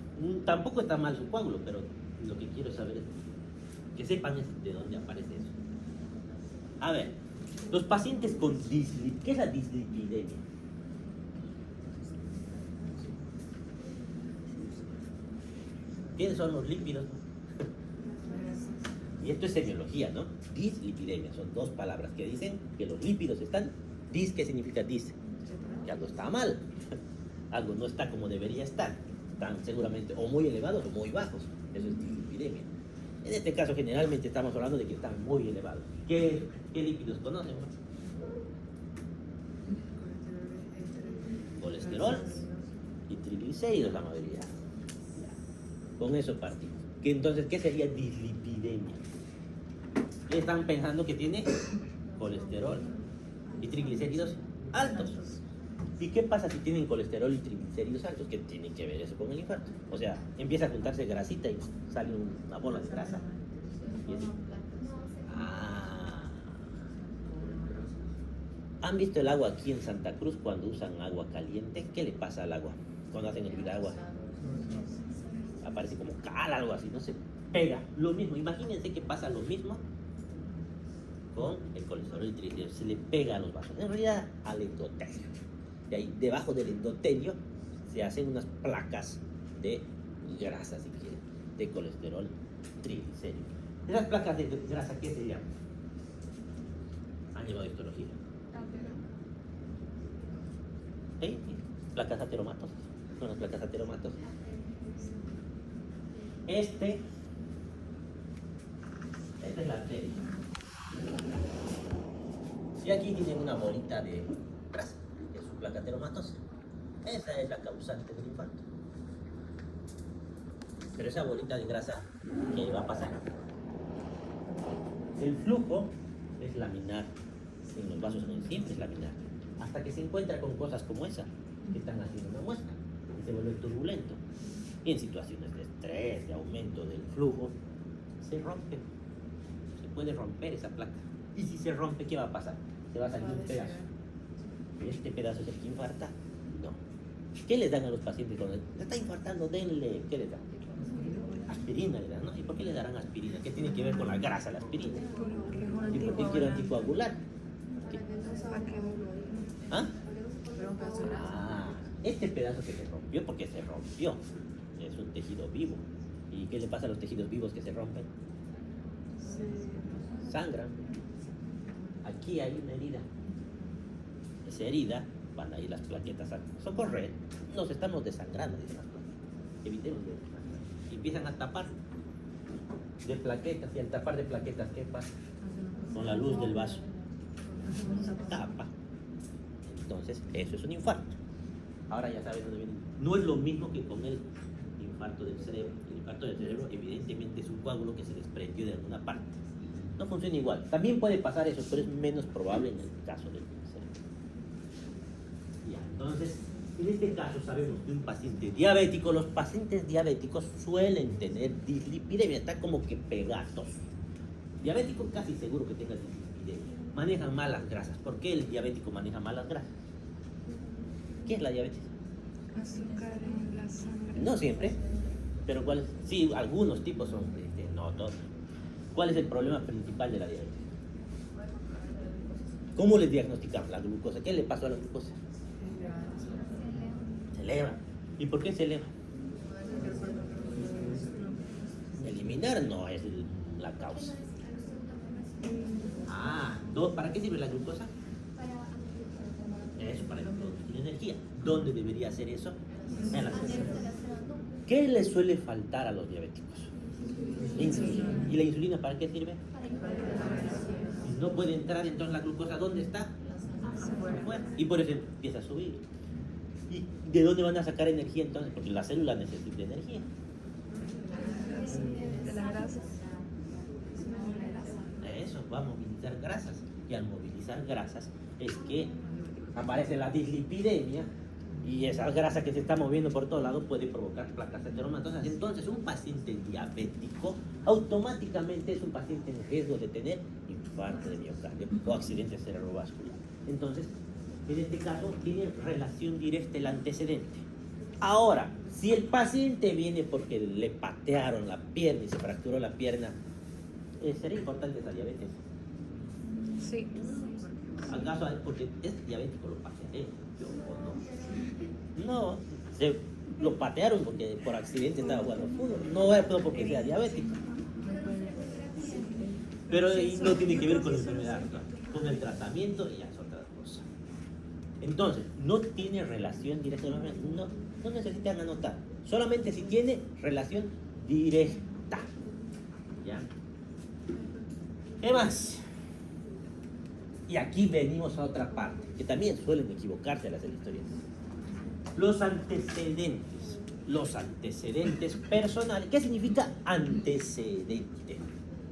Tampoco está mal su coágulo, pero lo que quiero saber es que sepan de dónde aparece eso. A ver, los pacientes con dislipidemia. ¿Qué es la dislipidemia? ¿Quiénes son los lípidos? Y esto es semiología, ¿no? Dislipidemia, son dos palabras que dicen que los lípidos están. ¿Qué significa dis? que algo está mal, algo no está como debería estar, están seguramente o muy elevados o muy bajos, eso es dislipidemia. En este caso generalmente estamos hablando de que están muy elevados. ¿Qué lípidos conocen? Colesterol y triglicéridos la mayoría. Con eso partimos. Entonces, ¿qué sería dislipidemia? Están pensando que tiene colesterol y triglicéridos altos. ¿Y qué pasa si tienen colesterol y triglicéridos altos? ¿Qué tiene que ver eso con el infarto? O sea, empieza a juntarse grasita y sale una bola de grasa. Y así. ¿Han visto el agua aquí en Santa Cruz cuando usan agua caliente? ¿Qué le pasa al agua cuando hacen hervir agua? Aparece como cal, algo así, no se pega. Lo mismo, imagínense que pasa lo mismo con el colesterol y triglicéridos. Se le pega a los vasos. En realidad, al endotelio. De ahí, debajo del endotelio, se hacen unas placas de grasa, si quieren, de colesterol, triglicéridos. Esas placas de grasa, ¿qué se llaman? Han llevado histología. ¿Sí? Placas ateromatosas. Son las placas ateromatosas. Esta es la arteria. Y aquí tienen una bolita de grasa, que es su placa ateromatosa. Esa es la causante del infarto. Pero esa bolita de grasa, ¿qué va a pasar? El flujo es laminar. En los vasos siempre es laminar. Hasta que se encuentra con cosas como esa, que están haciendo una muestra, y se vuelve turbulento. Y en situaciones de estrés, de aumento del flujo, se rompe. Se puede romper esa placa. Y si se rompe, ¿qué va a pasar? Se va a salir un pedazo. ¿Este pedazo es el que infarta? No. ¿Qué les dan a los pacientes cuando se está infartando? Denle. ¿Qué les dan? Aspirina le dan, ¿no? ¿Y por qué le darán aspirina? ¿Qué tiene que ver con la grasa la aspirina? ¿Y por qué quiero anticoagular? ¿Qué? ¿Ah? Este pedazo que se rompió, porque se rompió, es un tejido vivo. ¿Y qué le pasa a los tejidos vivos que se rompen? Sangran. Aquí hay una herida. Esa herida, van a ir las plaquetas a socorrer. Nos estamos desangrando, dicen las plaquetas. Evitemos de desangrar. Y empiezan a tapar de plaquetas, y al tapar de plaquetas, ¿qué pasa? Con la luz del vaso. Tapa. Entonces, eso es un infarto. Ahora ya saben dónde viene. No es lo mismo que con el infarto del cerebro. El infarto del cerebro, evidentemente, es un coágulo que se desprendió de alguna parte. No funciona igual. También puede pasar eso, pero es menos probable en el caso del cerebro. Ya, entonces, en este caso sabemos que un paciente diabético, los pacientes diabéticos suelen tener dislipidemia, está como que pegados. Diabético casi seguro que tenga dislipidemia. Manejan malas grasas. ¿Por qué el diabético maneja malas grasas? ¿Qué es la diabetes? Azúcar en la sangre. No siempre, pero ¿cuál es? Sí, algunos tipos son, no todos. ¿Cuál es el problema principal de la diabetes? ¿Cómo les diagnosticamos la glucosa? ¿Qué le pasó a la glucosa? Se eleva. ¿Y por qué se eleva? Eliminar no es la causa. ¿Para qué sirve la glucosa? Eso, para producir energía. ¿Dónde debería hacer eso? En la célula. ¿Qué les suele faltar a los diabéticos? La insulina. ¿Y la insulina para qué sirve? Si no puede entrar, entonces la glucosa, ¿dónde está? Afuera. Y por eso empieza a subir. ¿Y de dónde van a sacar energía entonces? Porque la célula necesita energía. De la grasa. Eso, va a movilizar grasas. Y al movilizar grasas es que aparece la dislipidemia, y esa grasa que se está moviendo por todos lados puede provocar placas ateromatosas. Entonces, un paciente diabético automáticamente es un paciente en riesgo de tener infarto de miocardio o accidente cerebrovascular. Entonces, en este caso, tiene relación directa el antecedente. Ahora, si el paciente viene porque le patearon la pierna y se fracturó la pierna, ¿sería importante esa diabetes? Sí. ¿Acaso porque es diabético lo patearé? ¿Yo o no? No, lo patearon porque por accidente estaba jugando fútbol. No es porque sea diabético. Pero no tiene que ver con la enfermedad, con el tratamiento y ya es otra cosa. Entonces, no tiene relación directa, no necesitan anotar, solamente si tiene relación directa. ¿Ya? ¿Qué más? Y aquí venimos a otra parte, que también suelen equivocarse las historias. Los antecedentes personales. ¿Qué significa antecedente?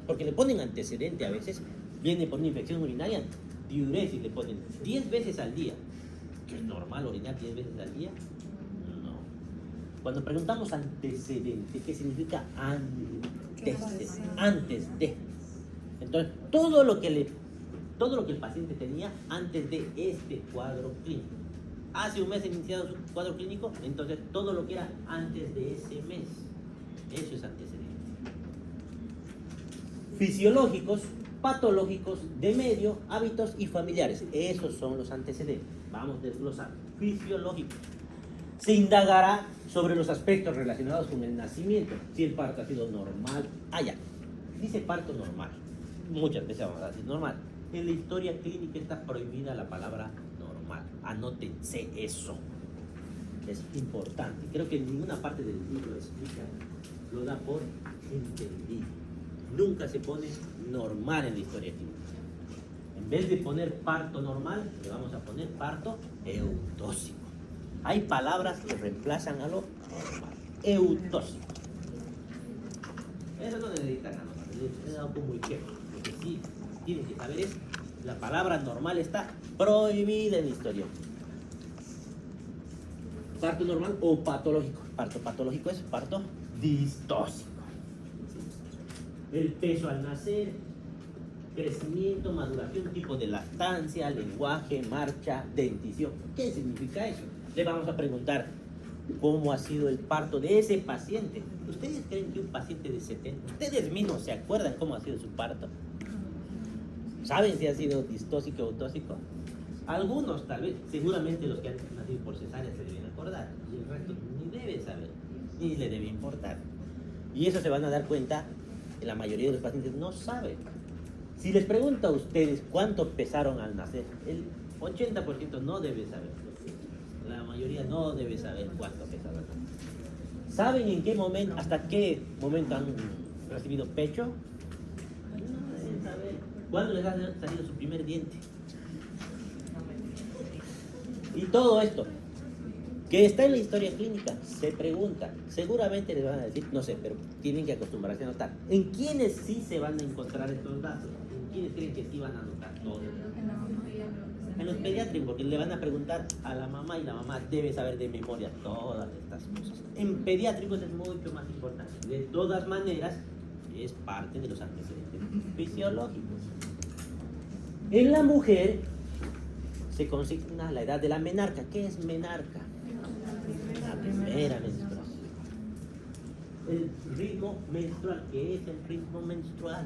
Porque le ponen antecedente a veces, viene por una infección urinaria, diuresis le ponen 10 veces al día. ¿Que es normal orinar 10 veces al día? No. Cuando preguntamos antecedente, ¿qué significa antes de? Entonces, todo lo que el paciente tenía antes de este cuadro clínico. Hace un mes iniciado su cuadro clínico, entonces todo lo que era antes de ese mes. Eso es antecedente. Fisiológicos, patológicos, de medio, hábitos y familiares. Esos son los antecedentes. Vamos desglosando. Fisiológicos. Se indagará sobre los aspectos relacionados con el nacimiento. Si el parto ha sido normal. Ya. Dice parto normal. Muchas veces vamos a decir normal. En la historia clínica está prohibida la palabra normal. Anótense eso. Es importante. Creo que en ninguna parte del libro explica, lo da por entendido. Nunca se pone normal en la historia clínica. En vez de poner parto normal, le vamos a poner parto eutóxico. Hay palabras que reemplazan a lo normal. Eutóxico. Eso no necesitan anotar. Es algo muy chévere. Lo que sí tienen que saber es, la palabra normal está prohibida en la historia. Parto normal o patológico. Parto patológico es parto distóxico. El peso al nacer, crecimiento, maduración, tipo de lactancia, lenguaje, marcha, dentición. ¿Qué significa eso? Le vamos a preguntar cómo ha sido el parto de ese paciente. ¿Ustedes creen que un paciente de 70, ustedes mismos se acuerdan cómo ha sido su parto? ¿Saben si ha sido distóxico o autóxico? Algunos tal vez, seguramente los que han nacido por cesárea se deben acordar, y el resto ni debe saber, ni le debe importar. Y eso se van a dar cuenta, que la mayoría de los pacientes no saben. Si les pregunto a ustedes cuánto pesaron al nacer, el 80% no debe saber. La mayoría no debe saber cuánto pesaron. ¿Saben en qué momento, hasta qué momento han recibido pecho? No deben saber. ¿Cuándo les ha salido su primer diente? Y todo esto que está en la historia clínica, se pregunta, seguramente les van a decir, no sé, pero tienen que acostumbrarse a anotar. ¿En quiénes sí se van a encontrar estos datos? ¿En quiénes creen que sí van a anotar todo? En los pediátricos, porque le van a preguntar a la mamá y la mamá debe saber de memoria todas estas cosas. En pediátricos es mucho más importante. De todas maneras, es parte de los antecedentes fisiológicos. En la mujer se consigna la edad de la menarca. ¿Qué es menarca? La primera menstruación. El ritmo menstrual. ¿Qué es el ritmo menstrual?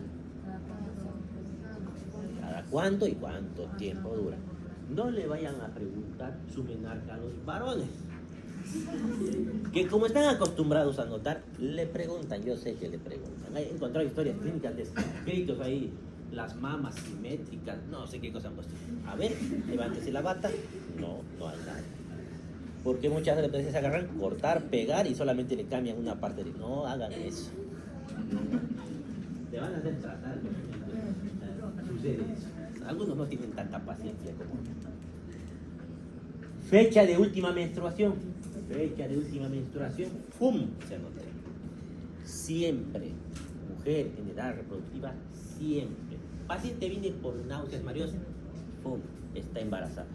¿Cada cuánto y cuánto tiempo dura? No le vayan a preguntar su menarca a los varones, que como están acostumbrados a notar, le preguntan. Yo sé que le preguntan. He encontrado historias clínicas de escritos ahí, las mamas simétricas, no sé qué cosa han puesto. A ver, levántese la bata. No hay nada. Porque muchas veces se agarran, cortar, pegar y solamente le cambian una parte de... No hagan eso. Te van a hacer tratar. Sucede eso. Algunos no tienen tanta paciencia como yo. Fecha de última menstruación. Fecha de última menstruación. ¡Pum! Se anota. Siempre. Mujer en edad reproductiva, siempre. Paciente viene por náuseas, mareos. ¡Pum! Está embarazada.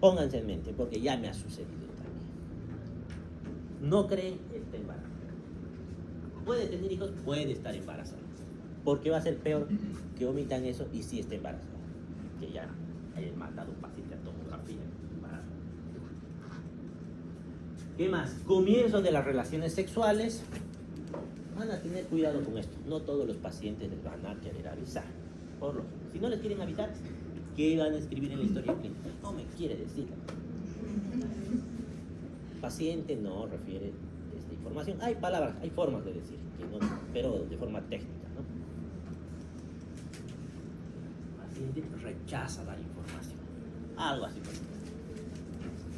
Pónganse en mente, porque ya me ha sucedido también. No creen, está embarazada. Puede tener hijos, puede estar embarazada. Porque va a ser peor que omitan eso y sí está embarazada. Que ya hayan matado un paciente a tomografía embarazada. ¿Qué más? Comienzo de las relaciones sexuales. Van a tener cuidado con esto. No todos los pacientes les van a querer avisar. Por lo si no les quieren avisar, ¿qué van a escribir en la historia clínica? No me quiere decir. Paciente no refiere esta información. Hay palabras, hay formas de decir, que no, pero de forma técnica, ¿no? Paciente rechaza dar información. Algo así.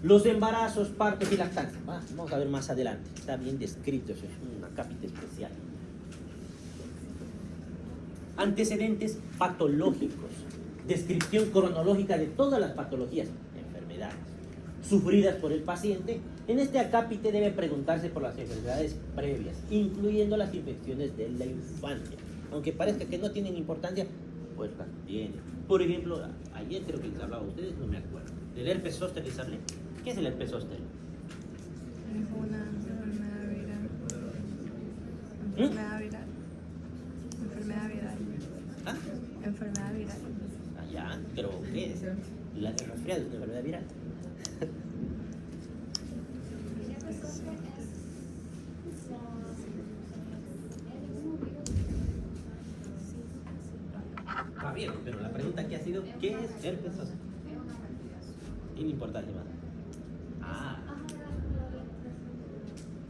Los embarazos, partos y lactancia. Vamos a ver más adelante. Está bien descrito, eso es una cápita especial. Antecedentes patológicos. Descripción cronológica de todas las patologías, enfermedades, sufridas por el paciente. En este acápite debe preguntarse por las enfermedades previas, incluyendo las infecciones de la infancia. Aunque parezca que no tienen importancia, pues las tienen. Por ejemplo, ayer creo que les hablaba a ustedes, no me acuerdo. ¿Del herpes zóster les hablé? ¿Qué es el herpes zóster? Es una enfermedad viral. Enfermedad viral. Enfermedad viral. ¿Ah? Enfermedad viral. Allá, pero ¿qué es? La resfriado es una enfermedad viral. Está bien, pero la pregunta que ha sido, ¿qué es herpes zóster? Sin importancia más.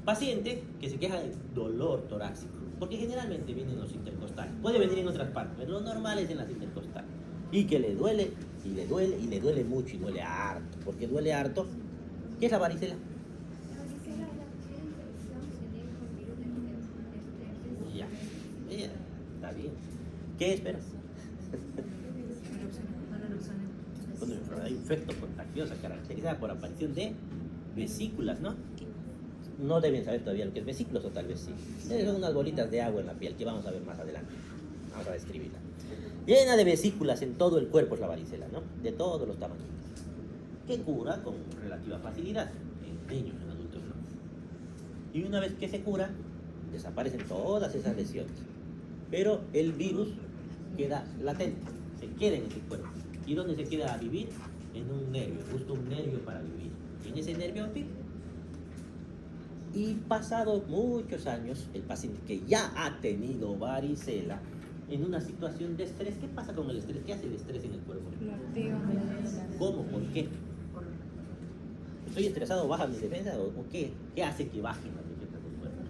Paciente que se queja de dolor torácico, porque generalmente viene en los intercostales. Puede venir en otras partes, pero lo normal es en las intercostales. Y que le duele, y le duele, y le duele mucho, y duele harto. Porque duele harto. ¿Qué es la varicela? Ya, está bien. ¿Qué esperas? Una enfermedad infecto contagiosa caracterizada por aparición de vesículas, ¿no? No deben saber todavía lo que es vesículas, o tal vez sí. Son unas bolitas de agua en la piel que vamos a ver más adelante. Vamos a describirla. Llena de vesículas en todo el cuerpo es la varicela, ¿no? De todos los tamaños. Que cura con relativa facilidad en niños, en adultos no. Y una vez que se cura, desaparecen todas esas lesiones. Pero el virus queda latente, se queda en ese cuerpo. ¿Y dónde se queda a vivir? En un nervio, busca un nervio para vivir. Y en ese nervio vive. Y pasado muchos años, el paciente que ya ha tenido varicela, en una situación de estrés, ¿qué pasa con el estrés? ¿Qué hace el estrés en el cuerpo? Lo activa. ¿Cómo? ¿Por qué? ¿Estoy estresado? ¿Baja mi defensa? ¿O qué? ¿Qué hace que bajen las defensas del cuerpo?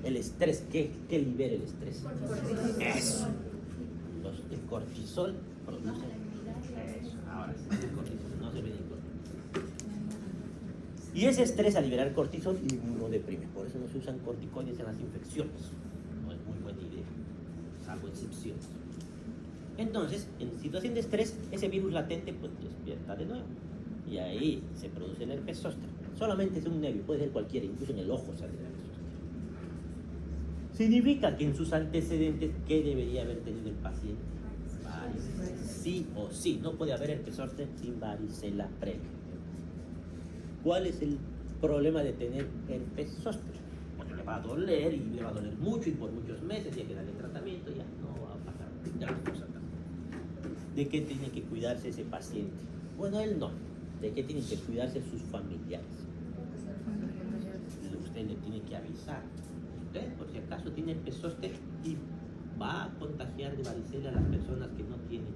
El estrés, ¿qué libera el estrés? Eso. El cortisol produce eso. Ahora sí, el cortisol, no se ve el cortisol. Y ese estrés al liberar cortisol inmunodeprime. Por eso no se usan corticoides en las infecciones. No es muy buena idea, salvo excepciones. Entonces, en situación de estrés, ese virus latente pues despierta de nuevo. Y ahí se produce el herpes zóster. Solamente es un nervio, puede ser cualquiera, incluso en el ojo sale el herpes zóster. Significa que en sus antecedentes, ¿qué debería haber tenido el paciente? Varicela. Sí o sí, no puede haber herpes zóster sin varicela previa. ¿Cuál es el problema de tener herpes zóster? Bueno, le va a doler, y le va a doler mucho, y por muchos meses, y hay que darle tratamiento, ya no va a pasar gran cosa. ¿De qué tiene que cuidarse ese paciente? Bueno, él no. ¿De qué tienen que cuidarse sus familiares? Usted le tiene que avisar. Usted, por si acaso, tiene herpes zóster y va a contagiar de varicela a las personas que no tienen,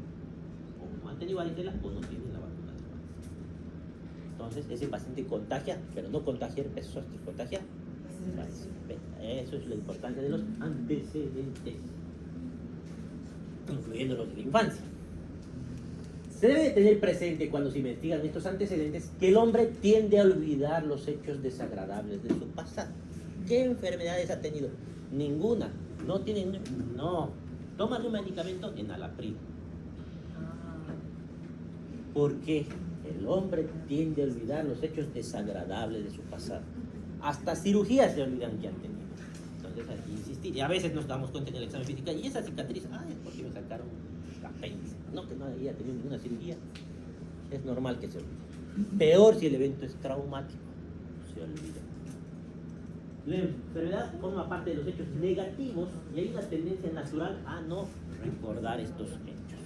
o no han tenido varicela o no tienen la vacuna de varicela. Entonces, ese paciente contagia, pero no contagia herpes zóster, contagia varicela. Eso es la importancia de los antecedentes, incluyendo los de la infancia. Se debe tener presente cuando se investigan estos antecedentes que el hombre tiende a olvidar los hechos desagradables de su pasado. ¿Qué enfermedades ha tenido? Ninguna. No tiene. No. Tómale un medicamento, enalapril. Porque el hombre tiende a olvidar los hechos desagradables de su pasado. Hasta cirugías se olvidan que han tenido. Entonces hay que insistir. Y a veces nos damos cuenta en el examen físico, y esa cicatriz, es porque me sacaron la apéndice. No, que no había tenido ninguna cirugía. Es normal que se olvide. Peor si el evento es traumático. Se olvida. La enfermedad forma parte de los hechos negativos y hay una tendencia natural a no recordar estos hechos.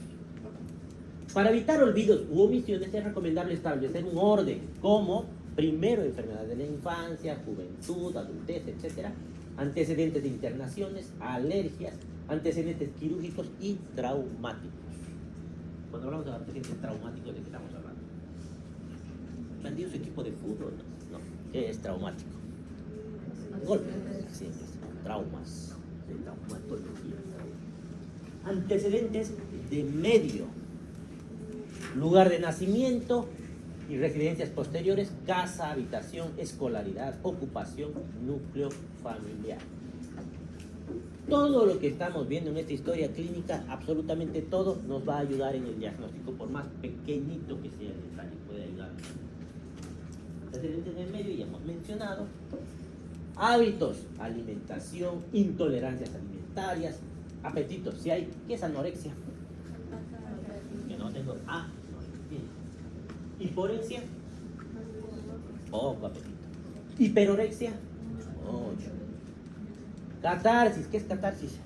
Para evitar olvidos u omisiones es recomendable establecer un orden, como primero enfermedades de la infancia, juventud, adultez, etc. Antecedentes de internaciones, alergias, antecedentes quirúrgicos y traumáticos. Cuando hablamos de antecedentes traumáticos, ¿de qué estamos hablando? perdido su equipo de fútbol. No, es traumático. Golpes, accidentes, traumas, de traumatología. Antecedentes de medio. Lugar de nacimiento y residencias posteriores, casa, habitación, escolaridad, ocupación, núcleo familiar. Todo lo que estamos viendo en esta historia clínica, absolutamente todo, nos va a ayudar en el diagnóstico, por más pequeñito que sea el detalle, puede ayudar. Antecedentes del medio, ya hemos mencionado. Hábitos, alimentación, intolerancias alimentarias, apetitos, si hay, ¿qué es anorexia? Que no tengo, no entiendo. Hiporencia, poco apetito. Hiperorexia, mucho. Catarsis, ¿qué es catarsis?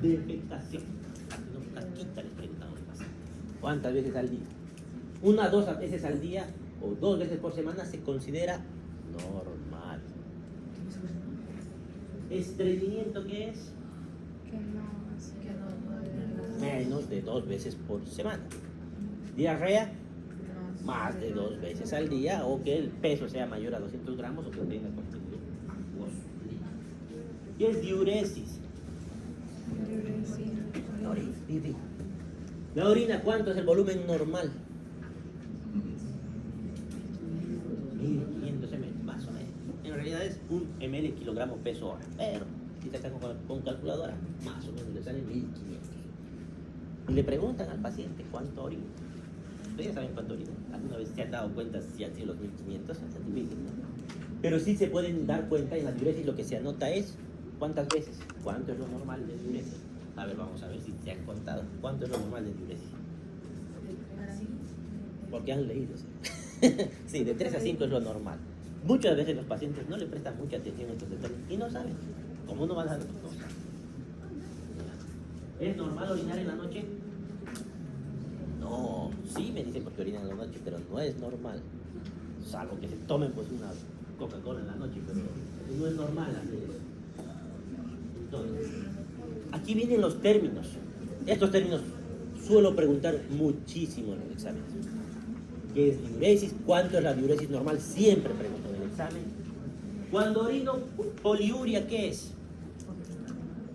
Defecación. No, caquita, les preguntamos al paciente. ¿Cuántas veces al día? 1 a 2 veces al día o 2 veces por semana se considera normal. ¿Estreñimiento qué es? Que no, así que no. Menos de 2 veces por semana. Diarrea, más de 2 veces al día, o que el peso sea mayor a 200 gramos o que tenga contenido acuoso. ¿Qué es diuresis? La orina, ¿cuánto es el volumen normal? 1500 ml, más o menos. En realidad es 1 ml kilogramo peso hora, pero si se saca con calculadora, más o menos le salen 1500. Y le preguntan al paciente cuánto orina. Ustedes ya saben cuánto orina. ¿Alguna vez se han dado cuenta si han sido los 1500? Es difícil, ¿no? Pero sí se pueden dar cuenta en la diuresis. Lo que se anota es cuántas veces, cuánto es lo normal de diuresis. A ver, vamos a ver si te han contado cuánto es lo normal de diuresis. Porque han leído, ¿sí? Sí, de 3 a 5 es lo normal. Muchas veces los pacientes no le prestan mucha atención a estos detalles y no saben. ¿Cómo no van a saber? No saben. ¿Es normal orinar en la noche? No, sí me dicen porque orinan en la noche, pero no es normal. Salvo que se tomen pues una Coca-Cola en la noche, pero no es normal hacer eso. Entonces, aquí vienen los términos. Estos términos suelo preguntar muchísimo en los exámenes. ¿Qué es diuresis? ¿Cuánto es la diuresis normal? Siempre pregunto en el examen. Cuando orino, poliuria, ¿qué es?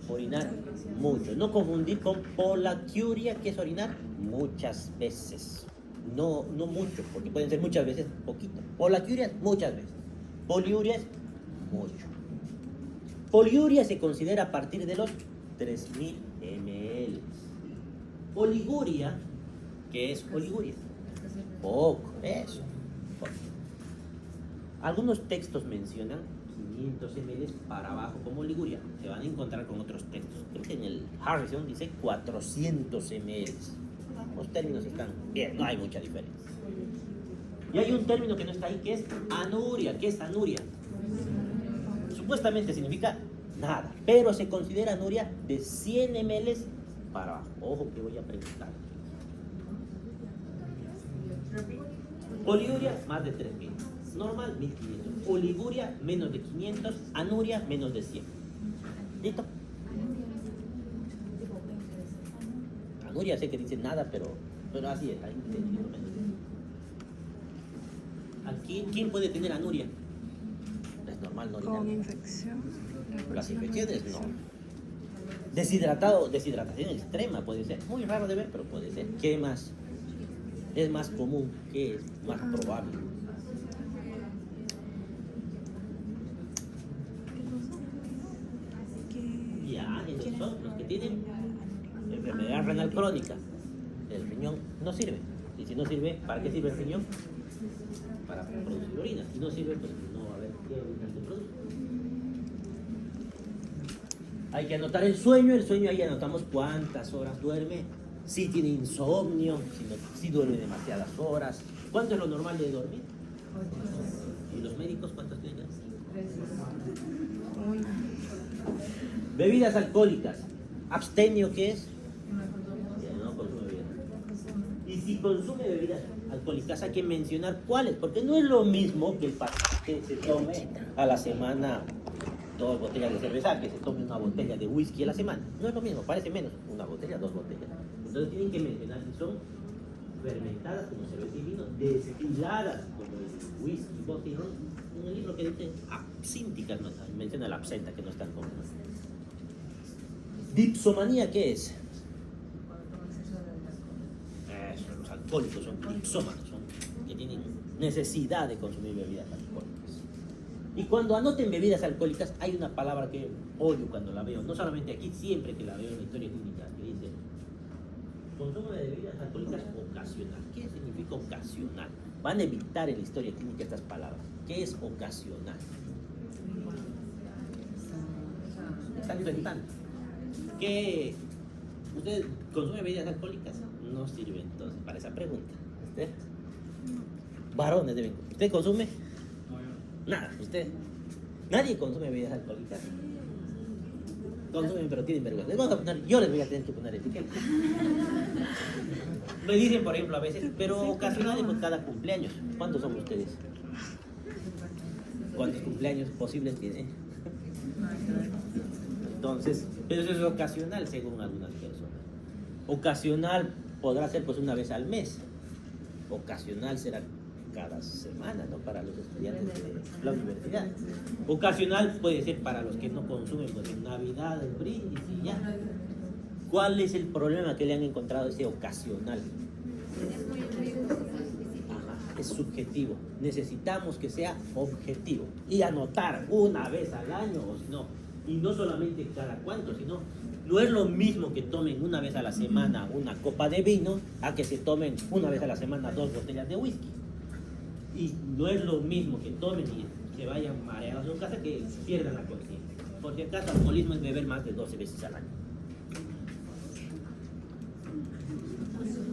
Orinar mucho. No confundir con polaquiuria, que es orinar muchas veces. No mucho, porque pueden ser muchas veces poquito. Polaquiuria es muchas veces. Poliuria es mucho. Poliuria se considera a partir de los 3000 ml. Oliguria, ¿qué es oliguria? Poco, eso. Poco. Algunos textos mencionan 500 ml para abajo como oliguria. Se van a encontrar con otros textos. Creo que en el Harrison dice 400 ml. Los términos están bien, no hay mucha diferencia. Y hay un término que no está ahí que es anuria. ¿Qué es anuria? Supuestamente significa nada, pero se considera anuria de 100 ml para abajo. Ojo que voy a preguntar. Poliuria, más de 3000. Normal, 1500. Oliguria, menos de 500. Anuria, menos de 100. ¿Listo? Anuria sé que dice nada, pero así es. Ahí dice menos de 100. Aquí, ¿quién puede tener anuria? Es normal, no Con orinar. infección. Las infecciones no. Deshidratación extrema puede ser. Muy raro de ver, pero puede ser. ¿Qué más? Es más común, ¿qué es más probable? Ya, esos son los que tienen enfermedad renal crónica. El riñón no sirve. Y si no sirve, ¿para qué sirve el riñón? Para producir orina. Si no sirve, pues no va a haber qué orina se produce. Hay que anotar el sueño ahí anotamos cuántas horas duerme, si tiene insomnio, si duerme demasiadas horas. ¿Cuánto es lo normal de dormir? 8. ¿Y los médicos cuántos tienen? 1. Bebidas alcohólicas. ¿Abstemio qué es? Que no consume bebidas. Y si consume bebidas alcohólicas hay que mencionar cuáles, porque no es lo mismo que el paciente se tome a la semana 2 botellas de cerveza, que se tome una botella de whisky a la semana. No es lo mismo, parece menos. Una botella, 2 botellas. Entonces tienen que mencionar si son fermentadas como cerveza y vino, destiladas como el whisky, vodka y ron. En el libro que dice absínticas, no, menciona la absenta que no es tan común. Dipsomanía, ¿qué es? Cuando toman exceso de alcohol. Eso, los alcohólicos son dipsómanos, son que tienen necesidad de consumir bebidas alcohólicas. Y cuando anoten bebidas alcohólicas, hay una palabra que odio cuando la veo, no solamente aquí, siempre que la veo en la historia clínica, que dice consumo de bebidas alcohólicas ocasional. ¿Qué significa ocasional? Van a evitar en la historia clínica estas palabras. ¿Qué es ocasional? Están inventando. ¿Qué? ¿Usted consume bebidas alcohólicas? No sirve entonces para esa pregunta. ¿Usted? Varones deben. ¿Usted consume? Nada. ¿Usted? Nadie consume bebidas alcohólicas. Consumen, pero tienen vergüenza. Les vamos a poner, yo les voy a tener que poner etiqueta. Me dicen, por ejemplo, a veces, pero ocasionales por cada cumpleaños. ¿Cuántos son ustedes? ¿Cuántos cumpleaños posibles tienen? Entonces, pero eso es ocasional según algunas personas. Ocasional podrá ser pues una vez al mes. Ocasional será cada semana, ¿no? Para los estudiantes de la universidad. Ocasional puede ser para los que no consumen, pues en Navidad, en brindis y ya. ¿Cuál es el problema que le han encontrado ese ocasional? Ajá, es subjetivo. Necesitamos que sea objetivo y anotar una vez al año o si no. Y no solamente cada cuánto, sino no es lo mismo que tomen una vez a la semana una copa de vino a que se tomen una vez a la semana 2 botellas de whisky. Y no es lo mismo que tomen y se vayan mareados en casa que pierdan la conciencia. Por si acaso, alcoholismo es beber más de 12 veces al año.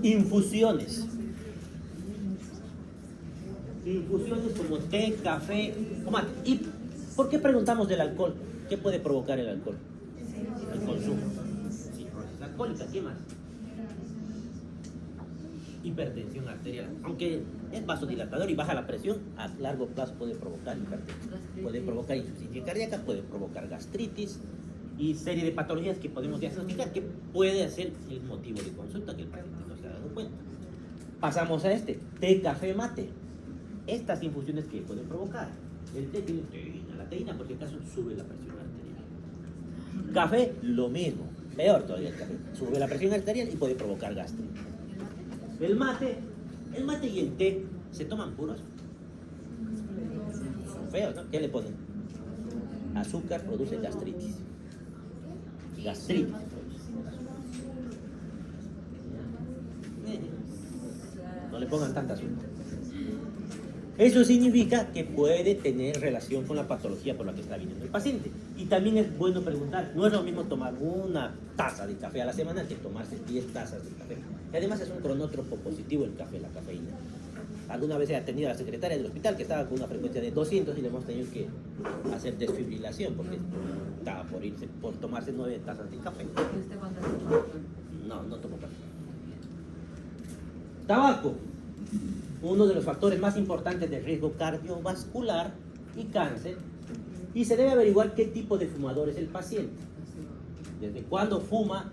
Infusiones. Infusiones como té, café o mate. ¿Y por qué preguntamos del alcohol? ¿Qué puede provocar el alcohol? El consumo. Cirrosis alcohólica, ¿qué más? Hipertensión arterial. Aunque es vasodilatador y baja la presión, a largo plazo puede provocar hipertensión. Puede provocar insuficiencia cardíaca, puede provocar gastritis y serie de patologías que podemos diagnosticar que puede ser el motivo de consulta que el paciente no se ha dado cuenta. Pasamos a este, té, café, mate. Estas infusiones que pueden provocar. El té tiene teína. La teína, por si acaso, sube la presión arterial. Café, lo mismo. Peor todavía el café. Sube la presión arterial y puede provocar gastritis. El mate y el té, ¿se toman puros? Son feos, ¿no? ¿Qué le ponen? Azúcar produce gastritis. Gastritis produce. No le pongan tanta azúcar. Eso significa que puede tener relación con la patología por la que está viniendo el paciente. Y también es bueno preguntar, no es lo mismo tomar una taza de café a la semana que tomarse 10 tazas de café. Y además es un cronótropo positivo el café, la cafeína. Alguna vez he atendido a la secretaria del hospital que estaba con una frecuencia de 200 y le hemos tenido que hacer desfibrilación porque estaba por irse, por tomarse 9 tazas de café. ¿Y usted cuándo toma alcohol? No tomo café. Tabaco. Uno de los factores más importantes de riesgo cardiovascular y cáncer, y se debe averiguar qué tipo de fumador es el paciente, desde cuándo fuma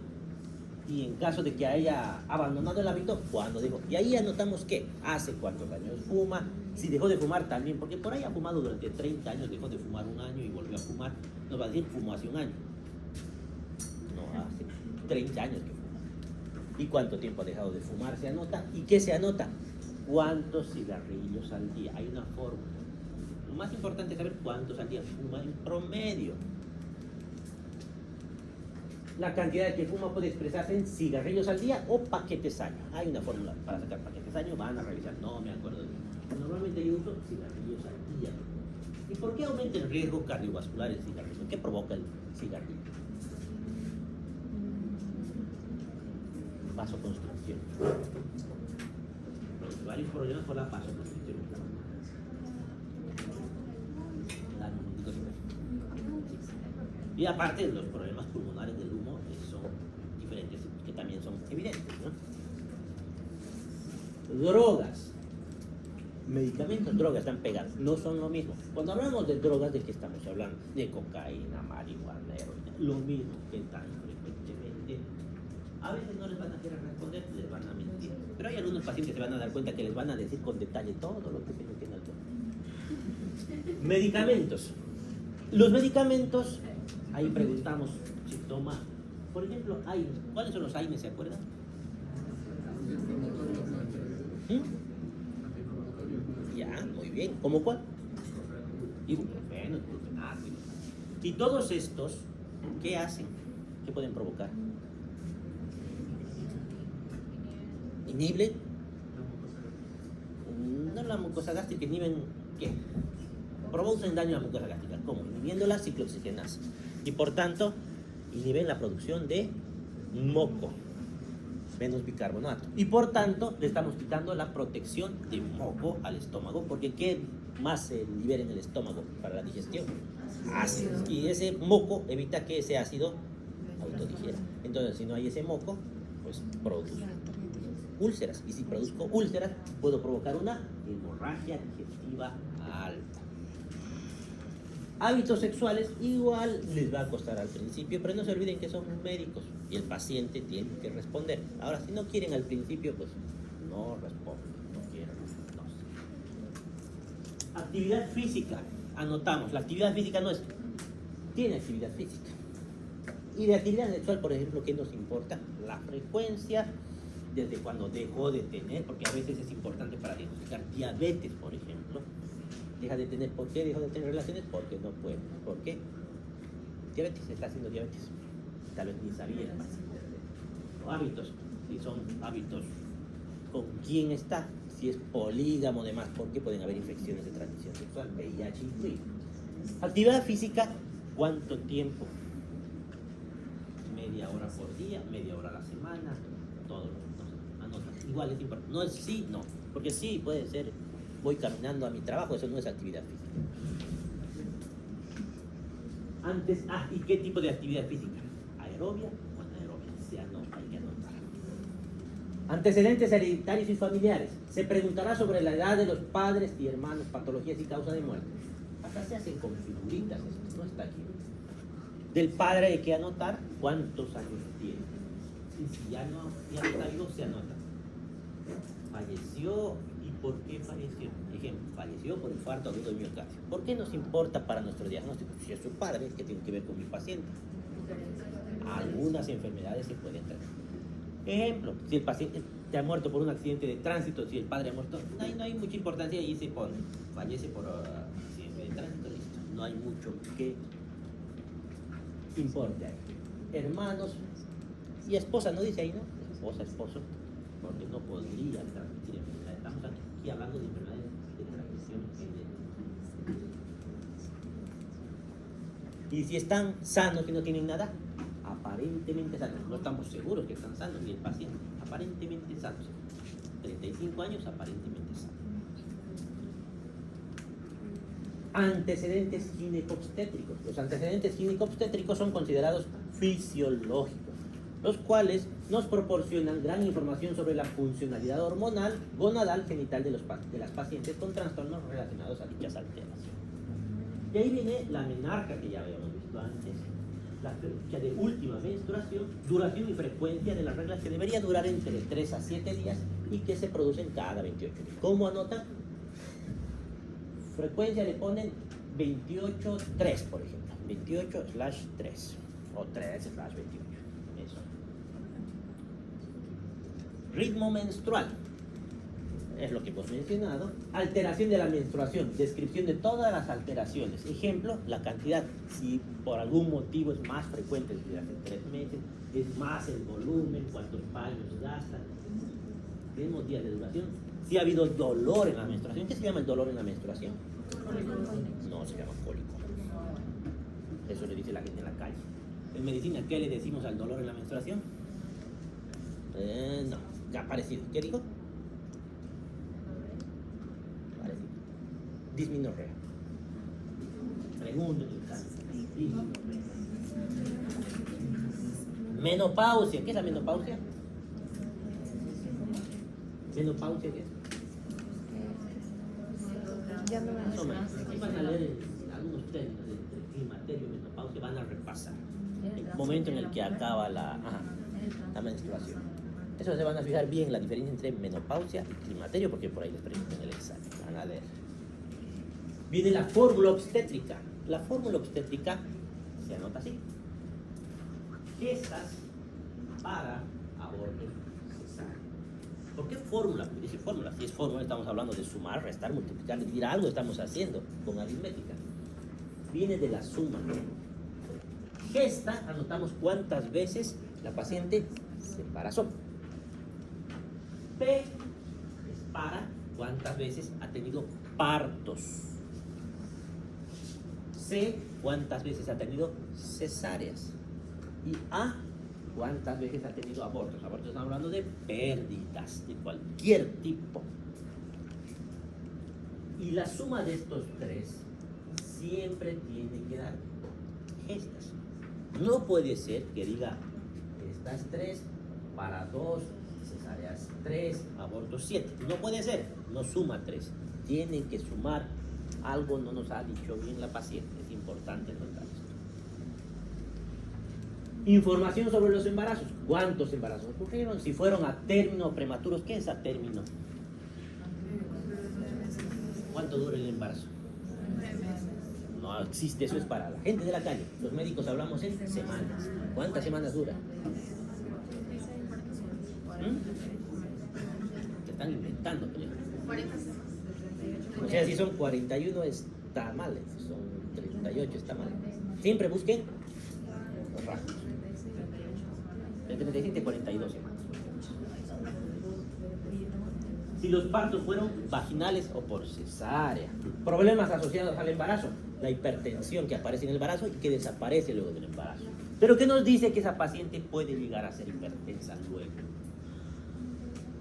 y en caso de que haya abandonado el hábito, cuándo dejó. Y ahí anotamos qué, hace cuántos años fuma, si dejó de fumar también, porque por ahí ha fumado durante 30 años, dejó de fumar un año y volvió a fumar, nos va a decir fumó hace un año. No, hace 30 años que fuma. ¿Y cuánto tiempo ha dejado de fumar? Se anota. ¿Y qué se anota? ¿Cuántos cigarrillos al día? Hay una fórmula. Lo más importante es saber cuántos al día fuma en promedio. La cantidad que fuma puede expresarse en cigarrillos al día o paquetes año. Hay una fórmula para sacar paquetes año, van a revisar. No me acuerdo de eso. Normalmente yo uso cigarrillos al día. ¿Y por qué aumenta el riesgo cardiovascular el cigarrillo? ¿Qué provoca el cigarrillo? Vasoconstricción. Varios problemas por la vasoconstricción. Y aparte los problemas pulmonares del humo son diferentes, que también son evidentes, ¿no? Drogas, medicamentos, drogas están pegados, no son lo mismo. Cuando hablamos de drogas, ¿de qué estamos hablando? De cocaína, marihuana, heroína, lo mismo que tan frecuentemente. A veces no les van a querer responder, les van a mentir. tiene. Pero hay algunos pacientes que se van a dar cuenta que les van a decir con detalle todo lo que tiene que hacer. Medicamentos. Los medicamentos, ahí preguntamos si toma, por ejemplo, AINES. ¿Cuáles son los AINES, se acuerdan? Ya, muy bien. ¿Cómo cuál? Ibuprofeno, diclofenac. Y todos estos, ¿qué hacen? ¿Qué pueden provocar? ¿Inhiben? No la mucosa gástrica, inhiben ¿qué? Producen daño a la mucosa gástrica. ¿Cómo? Inhibiendo la ciclooxigenasa. Y por tanto, inhiben la producción de moco, menos bicarbonato. Y por tanto, le estamos quitando la protección de moco al estómago, porque ¿qué más se libera en el estómago para la digestión? Ácidos. Y ese moco evita que ese ácido autodigiera. Entonces, si no hay ese moco, pues produce úlceras. Y si produzco úlceras, puedo provocar una hemorragia digestiva alta. Hábitos sexuales igual les va a costar al principio, pero no se olviden que son médicos y el paciente tiene que responder. Ahora, si no quieren al principio, pues no responden, no quieren. No. Actividad física. Anotamos, la actividad física no es... Tiene actividad física. Y de actividad sexual, por ejemplo, ¿qué nos importa? La frecuencia, desde cuando dejó de tener, porque a veces es importante para diagnosticar diabetes, por ejemplo. Deja de tener, ¿por qué dejó de tener relaciones? Porque no puede. ¿Por qué? Diabetes, está haciendo diabetes. Tal vez ni sabía. O hábitos, si son hábitos, ¿con quién está? Si es polígamo, demás, porque pueden haber infecciones de transmisión sexual, VIH incluido. Actividad física, ¿cuánto tiempo? Media hora por día, media hora a la semana, todo lo que anota. Igual es importante. No es sí, no. Porque sí puede ser, voy caminando a mi trabajo, eso no es actividad física. Antes, ¿y qué tipo de actividad física? ¿Aerobia o anaerobia? Se anota, hay que anotar. Antecedentes hereditarios y familiares. Se preguntará sobre la edad de los padres y hermanos, patologías y causa de muerte. Acá se hacen con figuritas, esto no está aquí. Del padre hay que anotar cuántos años tiene. Y si ya no está vivo, se anota. Falleció, ¿y por qué falleció? Ejemplo, falleció por infarto agudo de miocardio. ¿Por qué nos importa para nuestro diagnóstico? Si es su padre, ¿qué tiene que ver con mi paciente? Algunas enfermedades se pueden tratar. Ejemplo, si el paciente ha muerto por un accidente de tránsito, si el padre ha muerto, no hay mucha importancia y se pone, fallece por accidente de tránsito, listo. No hay mucho que importe ahí. Hermanos y esposa, no dice ahí, ¿no? Esposa, esposo, porque no podría transmitir enfermedades. Estamos aquí hablando de enfermedades de transmisión genética. Y si están sanos y no tienen nada, aparentemente sanos, no estamos seguros que están sanos ni el paciente, aparentemente sanos. 35 años, aparentemente sanos. Antecedentes ginecobstétricos. Los antecedentes ginecobstétricos son considerados fisiológicos, los cuales nos proporcionan gran información sobre la funcionalidad hormonal, gonadal, genital de las pacientes con trastornos relacionados a dichas alteraciones. Y ahí viene la menarca que ya habíamos visto antes, la fecha de última menstruación, duración y frecuencia de las reglas que debería durar entre 3 a 7 días y que se producen cada 28 días. ¿Cómo anotan? Frecuencia le ponen 28/3, por ejemplo. 28/3 o 3/28. Eso. Ritmo menstrual. Es lo que hemos mencionado. Alteración de la menstruación. Descripción de todas las alteraciones. Ejemplo, la cantidad. Si por algún motivo es más frecuente desde hace 3 meses, es más el volumen, cuántos paños gastan. Tenemos días de duración. Si ha habido dolor en la menstruación. ¿Qué se llama el dolor en la menstruación? No, se llama cólico. Eso le dice la gente en la calle. En medicina, ¿qué le decimos al dolor en la menstruación? No, ya parecido. ¿Qué digo? Parecido. Disminorrea. Pregúntenle. Menopausia. ¿Qué es la menopausia? ¿Menopausia qué es? Ya no Más o menos. Ahí van a leer algunos términos de climaterio y menopausia, van a repasar el momento en el que acaba la menstruación. Eso se van a fijar bien la diferencia entre menopausia y climaterio, porque por ahí les preguntan en el examen. Van a leer. Viene la fórmula obstétrica. La fórmula obstétrica se anota así. Gestas para abortos cesáreos. ¿Por qué fórmula? Porque dice fórmula. Si es fórmula, estamos hablando de sumar, restar, multiplicar, dividir. Algo estamos haciendo con aritmética. Viene de la suma. Gesta, anotamos cuántas veces la paciente se embarazó. P es para cuántas veces ha tenido partos. C, cuántas veces ha tenido cesáreas. Y A, cuántas veces ha tenido abortos. Abortos, estamos hablando de pérdidas de cualquier tipo. Y la suma de estos tres siempre tiene que dar gestas. No puede ser que diga estas 3 para 2, cesáreas 3, abortos 7. No puede ser, no suma 3. Tienen que sumar algo, no nos ha dicho bien la paciente. Es importante notar esto. Información sobre los embarazos. ¿Cuántos embarazos ocurrieron? Si fueron a término o prematuros. ¿Qué es a término? ¿Cuánto dura el embarazo? No existe, eso es para la gente de la calle. Los médicos hablamos en semanas. ¿Cuántas semanas dura? Te están inventando, creo. O sea, si son 41 está mal, son 38 está mal. Siempre busquen los rangos. De 37 a 42 semanas. Si los partos fueron vaginales o por cesárea. Problemas asociados al embarazo. La hipertensión que aparece en el embarazo y que desaparece luego del embarazo. Pero ¿qué nos dice que esa paciente puede llegar a ser hipertensa luego?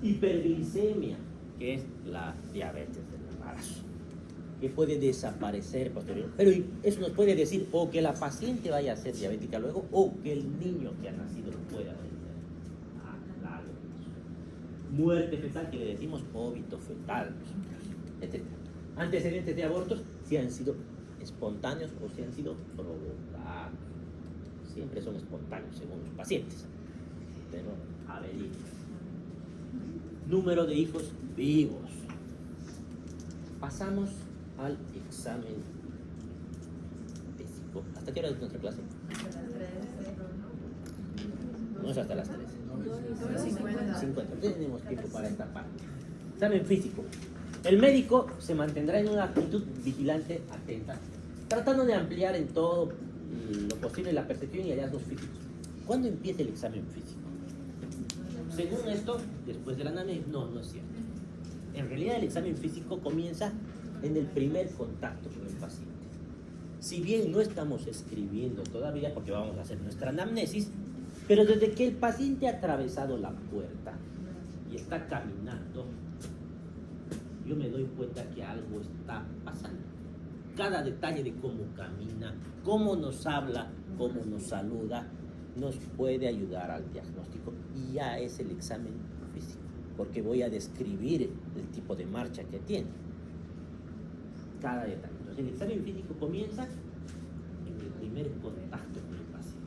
Hiperglicemia, que es la diabetes del embarazo, que puede desaparecer posteriormente. Pero eso nos puede decir o que la paciente vaya a ser diabética luego o que el niño que ha nacido lo pueda tener. Claro. Muerte fetal, que le decimos óbito fetal, etc. Antecedentes de abortos, si han sido espontáneos o si han sido provocados. Siempre son espontáneos según los pacientes, pero averigüen. Número de hijos vivos. Pasamos al examen físico. ¿Hasta qué hora es nuestra clase? No es hasta las 3. 50. Tenemos tiempo para esta parte. Examen físico. El médico se mantendrá en una actitud vigilante, atenta, tratando de ampliar en todo lo posible la percepción y hallazgos físicos. ¿Cuándo empieza el examen físico? Según esto, después de la anamnesis, no es cierto. En realidad el examen físico comienza en el primer contacto con el paciente. Si bien no estamos escribiendo todavía, porque vamos a hacer nuestra anamnesis, pero desde que el paciente ha atravesado la puerta y está caminando, yo me doy cuenta que algo está pasando. Cada detalle de cómo camina, cómo nos habla, cómo nos saluda, nos puede ayudar al diagnóstico y ya es el examen físico, porque voy a describir el tipo de marcha que tiene. Cada detalle. Entonces el examen físico comienza en el primer contacto con el paciente.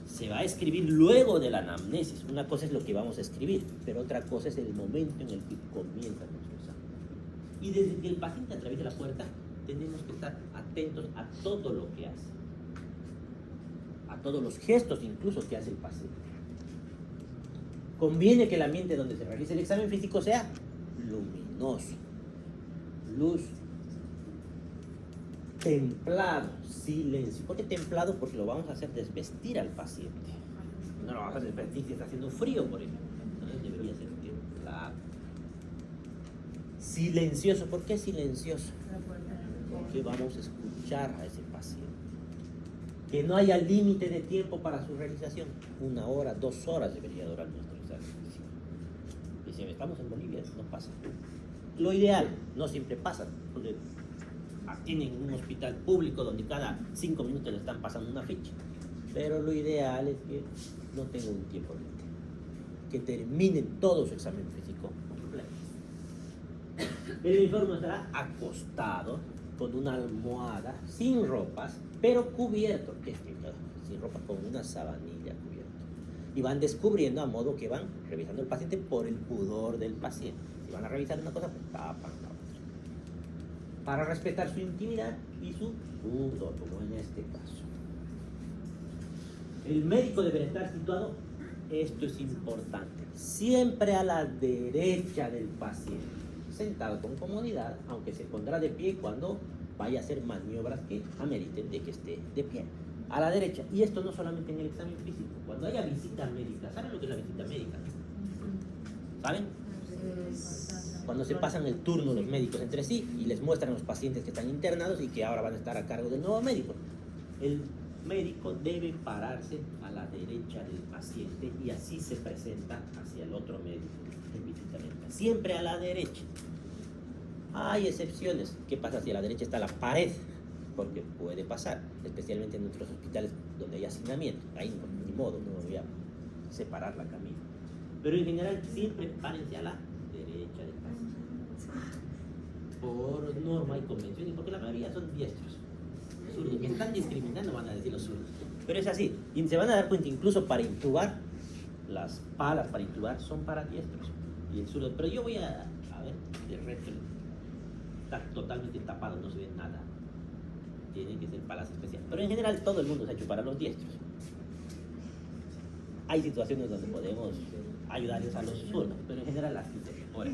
Se va a escribir luego de la anamnesis. Una cosa es lo que vamos a escribir, pero otra cosa es el momento en el que comienza nuestro examen. Y desde que el paciente atraviesa la puerta, tenemos que estar atentos a todo lo que hace, a todos los gestos incluso que hace el paciente. Conviene que el ambiente donde se realice el examen físico sea luminoso, luz, templado, silencio. ¿Por qué templado? Porque lo vamos a hacer desvestir al paciente. No lo vamos a desvestir si está haciendo frío, por ejemplo. Entonces debería ser templado. Silencioso. ¿Por qué silencioso? Porque vamos a escuchar a ese paciente. Que no haya límite de tiempo para su realización. 1 hora, 2 horas debería durar nuestro examen físico. Y si estamos en Bolivia, no pasa. Lo ideal, no siempre pasa, porque tienen un hospital público donde cada 5 minutos le están pasando una ficha. Pero lo ideal es que no tenga un tiempo límite. Que terminen todo su examen físico completo. El enfermo estará acostado con una almohada, sin ropas, pero cubierto, que es sin ropa, con una sabanilla cubierto. y van descubriendo a modo que van revisando el paciente por el pudor del paciente. Si van a revisar una cosa, pues tapan la otra. Para respetar su intimidad y su pudor, como en este caso. El médico deberá estar situado, esto es importante, siempre a la derecha del paciente, sentado con comodidad, aunque se pondrá de pie cuando vaya a hacer maniobras que ameriten de que esté de pie. A la derecha, y esto no solamente en el examen físico, cuando haya visita médica, ¿saben lo que es la visita médica? ¿Saben? Cuando se pasan el turno los médicos entre sí y les muestran a los pacientes que están internados y que ahora van a estar a cargo del nuevo médico. El médico debe pararse a la derecha del paciente y así se presenta hacia el otro médico en visita médica. Siempre a la derecha. Hay excepciones. ¿Qué pasa si a la derecha está la pared? Porque puede pasar, especialmente en nuestros hospitales donde hay hacinamiento. Ahí no, ni modo, no voy a separar la camilla. Pero en general siempre párense a la derecha del paciente. Por norma y convención, y porque la mayoría son diestros. Zurdos, que están discriminando, van a decir los zurdos. Pero es así, y se van a dar cuenta incluso para intubar, las palas para intubar son para diestros. Y el zurdo, pero yo voy a ver, de resto está totalmente tapado, no se ve nada. Tienen que ser palas especiales. Pero en general todo el mundo se ha hecho para los diestros. Hay situaciones donde podemos ayudarles a los zurdos, pero en general así se mejora.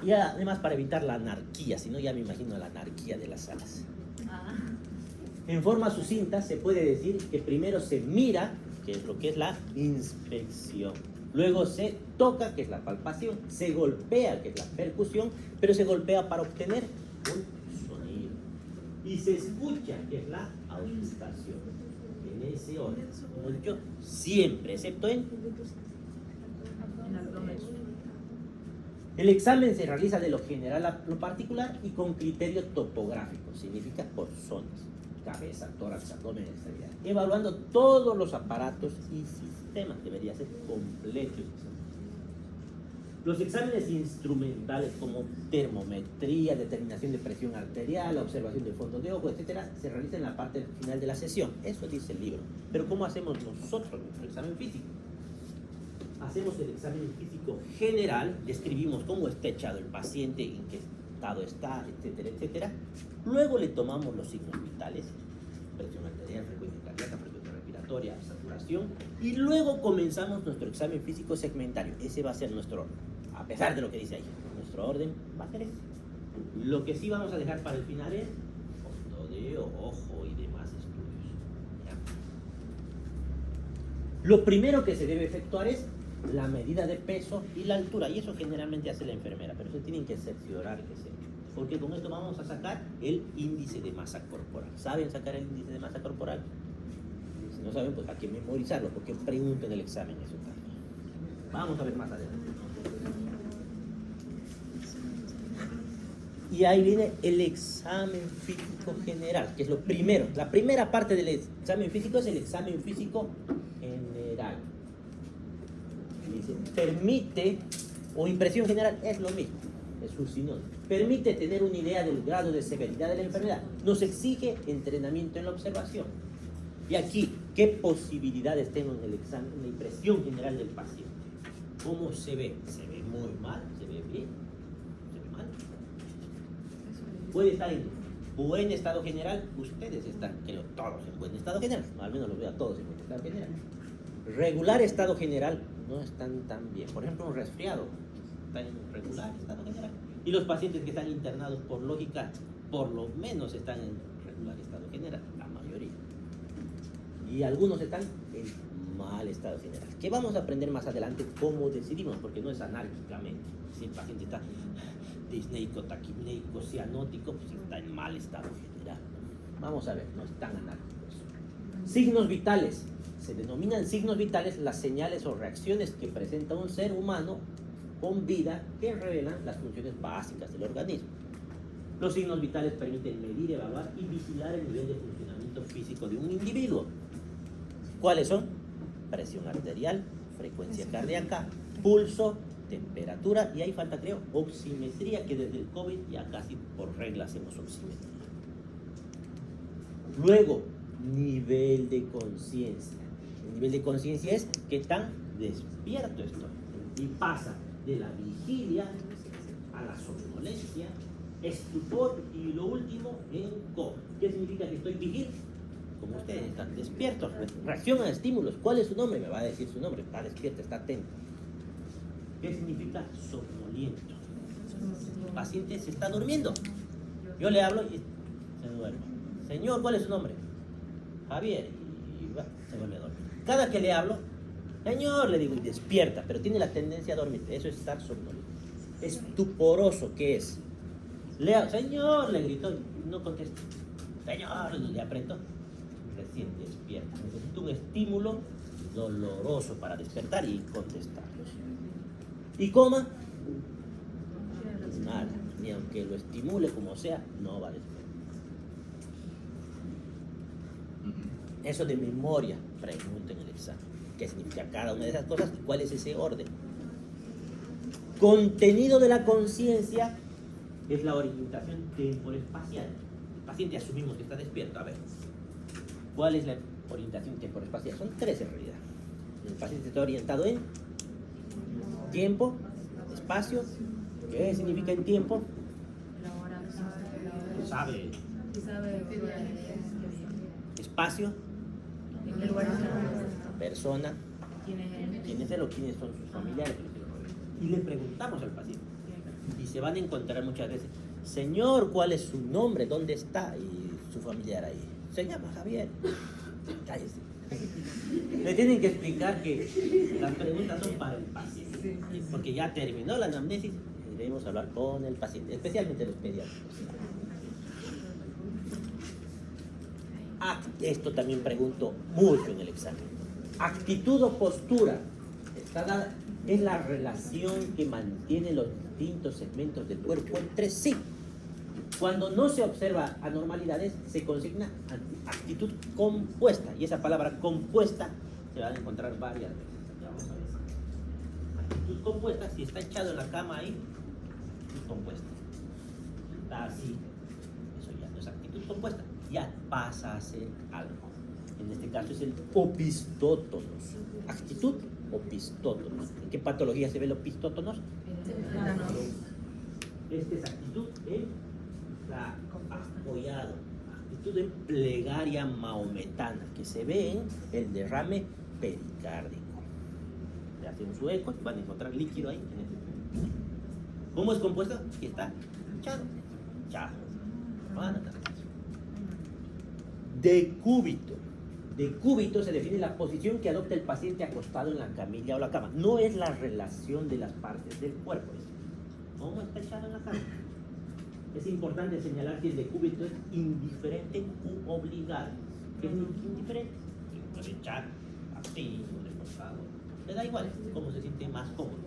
Y además para evitar la anarquía, si no ya me imagino la anarquía de las salas. En forma sucinta se puede decir que primero se mira, que es lo que es la inspección. Luego se toca, que es la palpación. Se golpea, que es la percusión, pero se golpea para obtener un sonido. Y se escucha, que es la auscultación. En ese orden, como he dicho, siempre, excepto en el examen se realiza de lo general a lo particular y con criterio topográfico, significa por zonas, cabeza, tórax, abdomen, extremidad, evaluando todos los aparatos y sistemas, debería ser completo. Los exámenes instrumentales como termometría, determinación de presión arterial, observación del fondo de ojo, etcétera, se realizan en la parte final de la sesión. Eso dice el libro. Pero ¿cómo hacemos nosotros nuestro examen físico? Hacemos el examen físico general, describimos cómo está echado el paciente, en qué estado está, etcétera, etcétera. Luego le tomamos los signos vitales, presión arterial, frecuencia cardíaca, frecuencia respiratoria, saturación, y luego comenzamos nuestro examen físico segmentario. Ese va a ser nuestro orden, a pesar de lo que dice ahí. Nuestro orden va a ser ese. Lo que sí vamos a dejar para el final es fondeo, ojo y demás estudios. ¿Ya? Lo primero que se debe efectuar es la medida de peso y la altura, y eso generalmente hace la enfermera, pero se tienen que cerciorar que se hecho, porque con esto vamos a sacar el índice de masa corporal. ¿Saben sacar el índice de masa corporal? Si no saben, pues hay que memorizarlo, porque pregunto en el examen eso también. Vamos a ver más adelante. Y ahí viene el examen físico general, que es lo primero. La primera parte del examen físico es el examen físico general. Dice, permite, o impresión general es lo mismo, es un sinónimo. Permite tener una idea del grado de severidad de la enfermedad. Nos exige entrenamiento en la observación. Y aquí, ¿qué posibilidades tengo en el examen, en la impresión general del paciente? ¿Cómo se ve? ¿Se ve muy mal? ¿Se ve bien? ¿Se ve mal? Puede estar en buen estado general. Ustedes están, creo, todos en buen estado general. Al menos los veo a todos en buen estado general. Regular estado general, no están tan bien. Por ejemplo, un resfriado está en regular estado general. Y los pacientes que están internados, por lógica, por lo menos están en regular estado general, la mayoría. Y algunos están en mal estado general. Que vamos a aprender más adelante cómo decidimos, porque no es anárquicamente. Si el paciente está disneico, taquipneico, cianótico, pues está en mal estado general. Vamos a ver, no es tan anárquico eso. Signos vitales. Se denominan signos vitales las señales o reacciones que presenta un ser humano con vida que revelan las funciones básicas del organismo. Los signos vitales permiten medir, evaluar y vigilar el nivel de funcionamiento físico de un individuo. ¿Cuáles son? Presión arterial, frecuencia cardíaca, pulso, temperatura y ahí falta, creo, oximetría, que desde el COVID ya casi por regla hacemos oximetría. Luego, nivel de conciencia. El nivel de conciencia es qué tan despierto estoy. Y pasa de la vigilia a la somnolencia, estupor y lo último en coma. ¿Qué significa que estoy vigil? Como ustedes están despiertos, reaccionan a estímulos. ¿Cuál es su nombre? Me va a decir su nombre. Está despierto, está atento. ¿Qué significa somnoliento? El paciente se está durmiendo. Yo le hablo y se duerme. Señor, ¿cuál es su nombre? Javier. Y se vuelve a dormir. Cada que le hablo, señor, le digo, y despierta, pero tiene la tendencia a dormir. Eso es estar somnoliento. Estuporoso, ¿qué es? Señor, le gritó, no contesta. Señor, le apretó. Recién despierta. Necesita un estímulo doloroso para despertar y contestar. ¿Y coma? Nada. Ni aunque lo estimule como sea, no va a despertar. Eso de memoria, pregunta en el examen. ¿Qué significa cada una de esas cosas y cuál es ese orden? Contenido de la conciencia es la orientación temporoespacial. El paciente asumimos que está despierto. A ver, ¿cuál es la orientación temporoespacial? Son tres en realidad. El paciente está orientado en tiempo, espacio. ¿Qué significa en tiempo? Sabe. Espacio, persona, quiénes son sus familiares. Y le preguntamos al paciente. Y se van a encontrar muchas veces, señor, ¿cuál es su nombre? ¿Dónde está? Y su familiar ahí. Se llama Javier. Cállese. Le tienen que explicar que las preguntas son para el paciente. Porque ya terminó la anamnesis y debemos hablar con el paciente, especialmente los pediatras. Esto también pregunto mucho en el examen. Actitud o postura. Está dada. Es la relación que mantiene los distintos segmentos del cuerpo entre sí. Cuando no se observa anormalidades, se consigna actitud compuesta. Y esa palabra compuesta se va a encontrar varias veces. Ya vamos a ver. Actitud compuesta, si está echado en la cama ahí, actitud compuesta. Está así. Eso ya no es actitud compuesta. Ya pasa a ser algo. En este caso es el opistótonos. Actitud opistótonos. ¿En qué patología se ve el opistótonos? Esta es actitud en la apoyado. Actitud en plegaria maometana, que se ve en el derrame pericárdico. Le hacen su eco y van a encontrar líquido ahí. ¿Cómo es compuesto? Aquí está. Chado. Van a notar. Decúbito. Decúbito se define la posición que adopta el paciente acostado en la camilla o la cama. No es la relación de las partes del cuerpo. Es cómo está echado en la cama. Es importante señalar que el decúbito es indiferente u obligado. ¿Qué es indiferente? Que puede echar así, recostado. Le da igual cómo se siente más cómodo.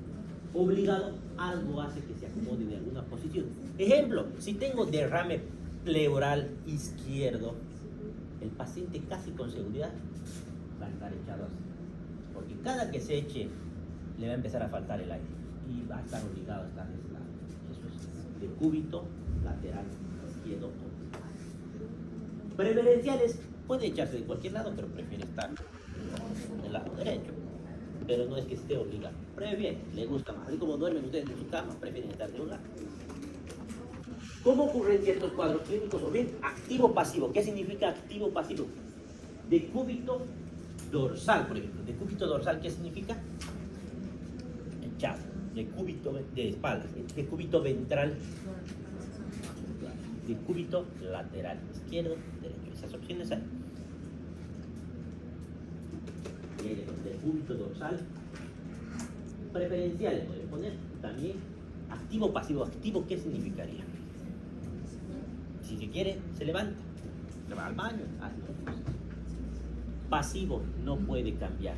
Obligado, algo hace que se acomode de alguna posición. Ejemplo, si tengo derrame pleural izquierdo, el paciente casi con seguridad va a estar echado así. Porque cada que se eche, le va a empezar a faltar el aire. Y va a estar obligado a estar de ese lado. Eso es decúbito lateral izquierdo. Preferenciales, puede echarse de cualquier lado, pero prefiere estar del lado derecho. Pero no es que esté obligado. Prefiere, le gusta más. Así como duermen ustedes en su cama, prefieren estar de un lado. ¿Cómo ocurren ciertos cuadros clínicos? O bien, activo-pasivo. ¿Qué significa activo-pasivo? Decúbito dorsal, por ejemplo. Decúbito dorsal, ¿qué significa? Echado. Decúbito de espalda. Decúbito ventral. Decúbito lateral. Izquierdo, derecho. Esas opciones hay. Decúbito dorsal. Preferenciales, pueden poner también. Activo-pasivo. Activo, ¿qué significaría? Si se quiere, se levanta, se va al baño, hace cosas. Pasivo, no puede cambiar.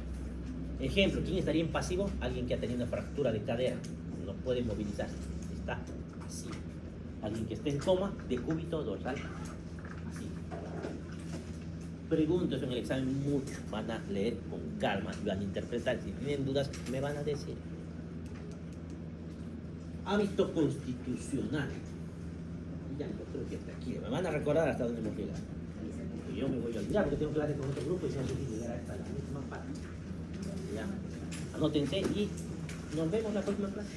Ejemplo, ¿quién estaría en pasivo? Alguien que ha tenido una fractura de cadera, no puede movilizarse, está pasivo. Alguien que esté en coma, decúbito dorsal, así. Pregunto eso en el examen mucho, van a leer con calma y van a interpretar. Si tienen dudas, me van a decir. Hábito constitucional. Ya, yo creo que hasta aquí. Me van a recordar hasta dónde hemos llegado. porque yo me voy a olvidar porque tengo clase con otro grupo y se hace llegar hasta la misma parte. Ya. Anótense y nos vemos la próxima clase.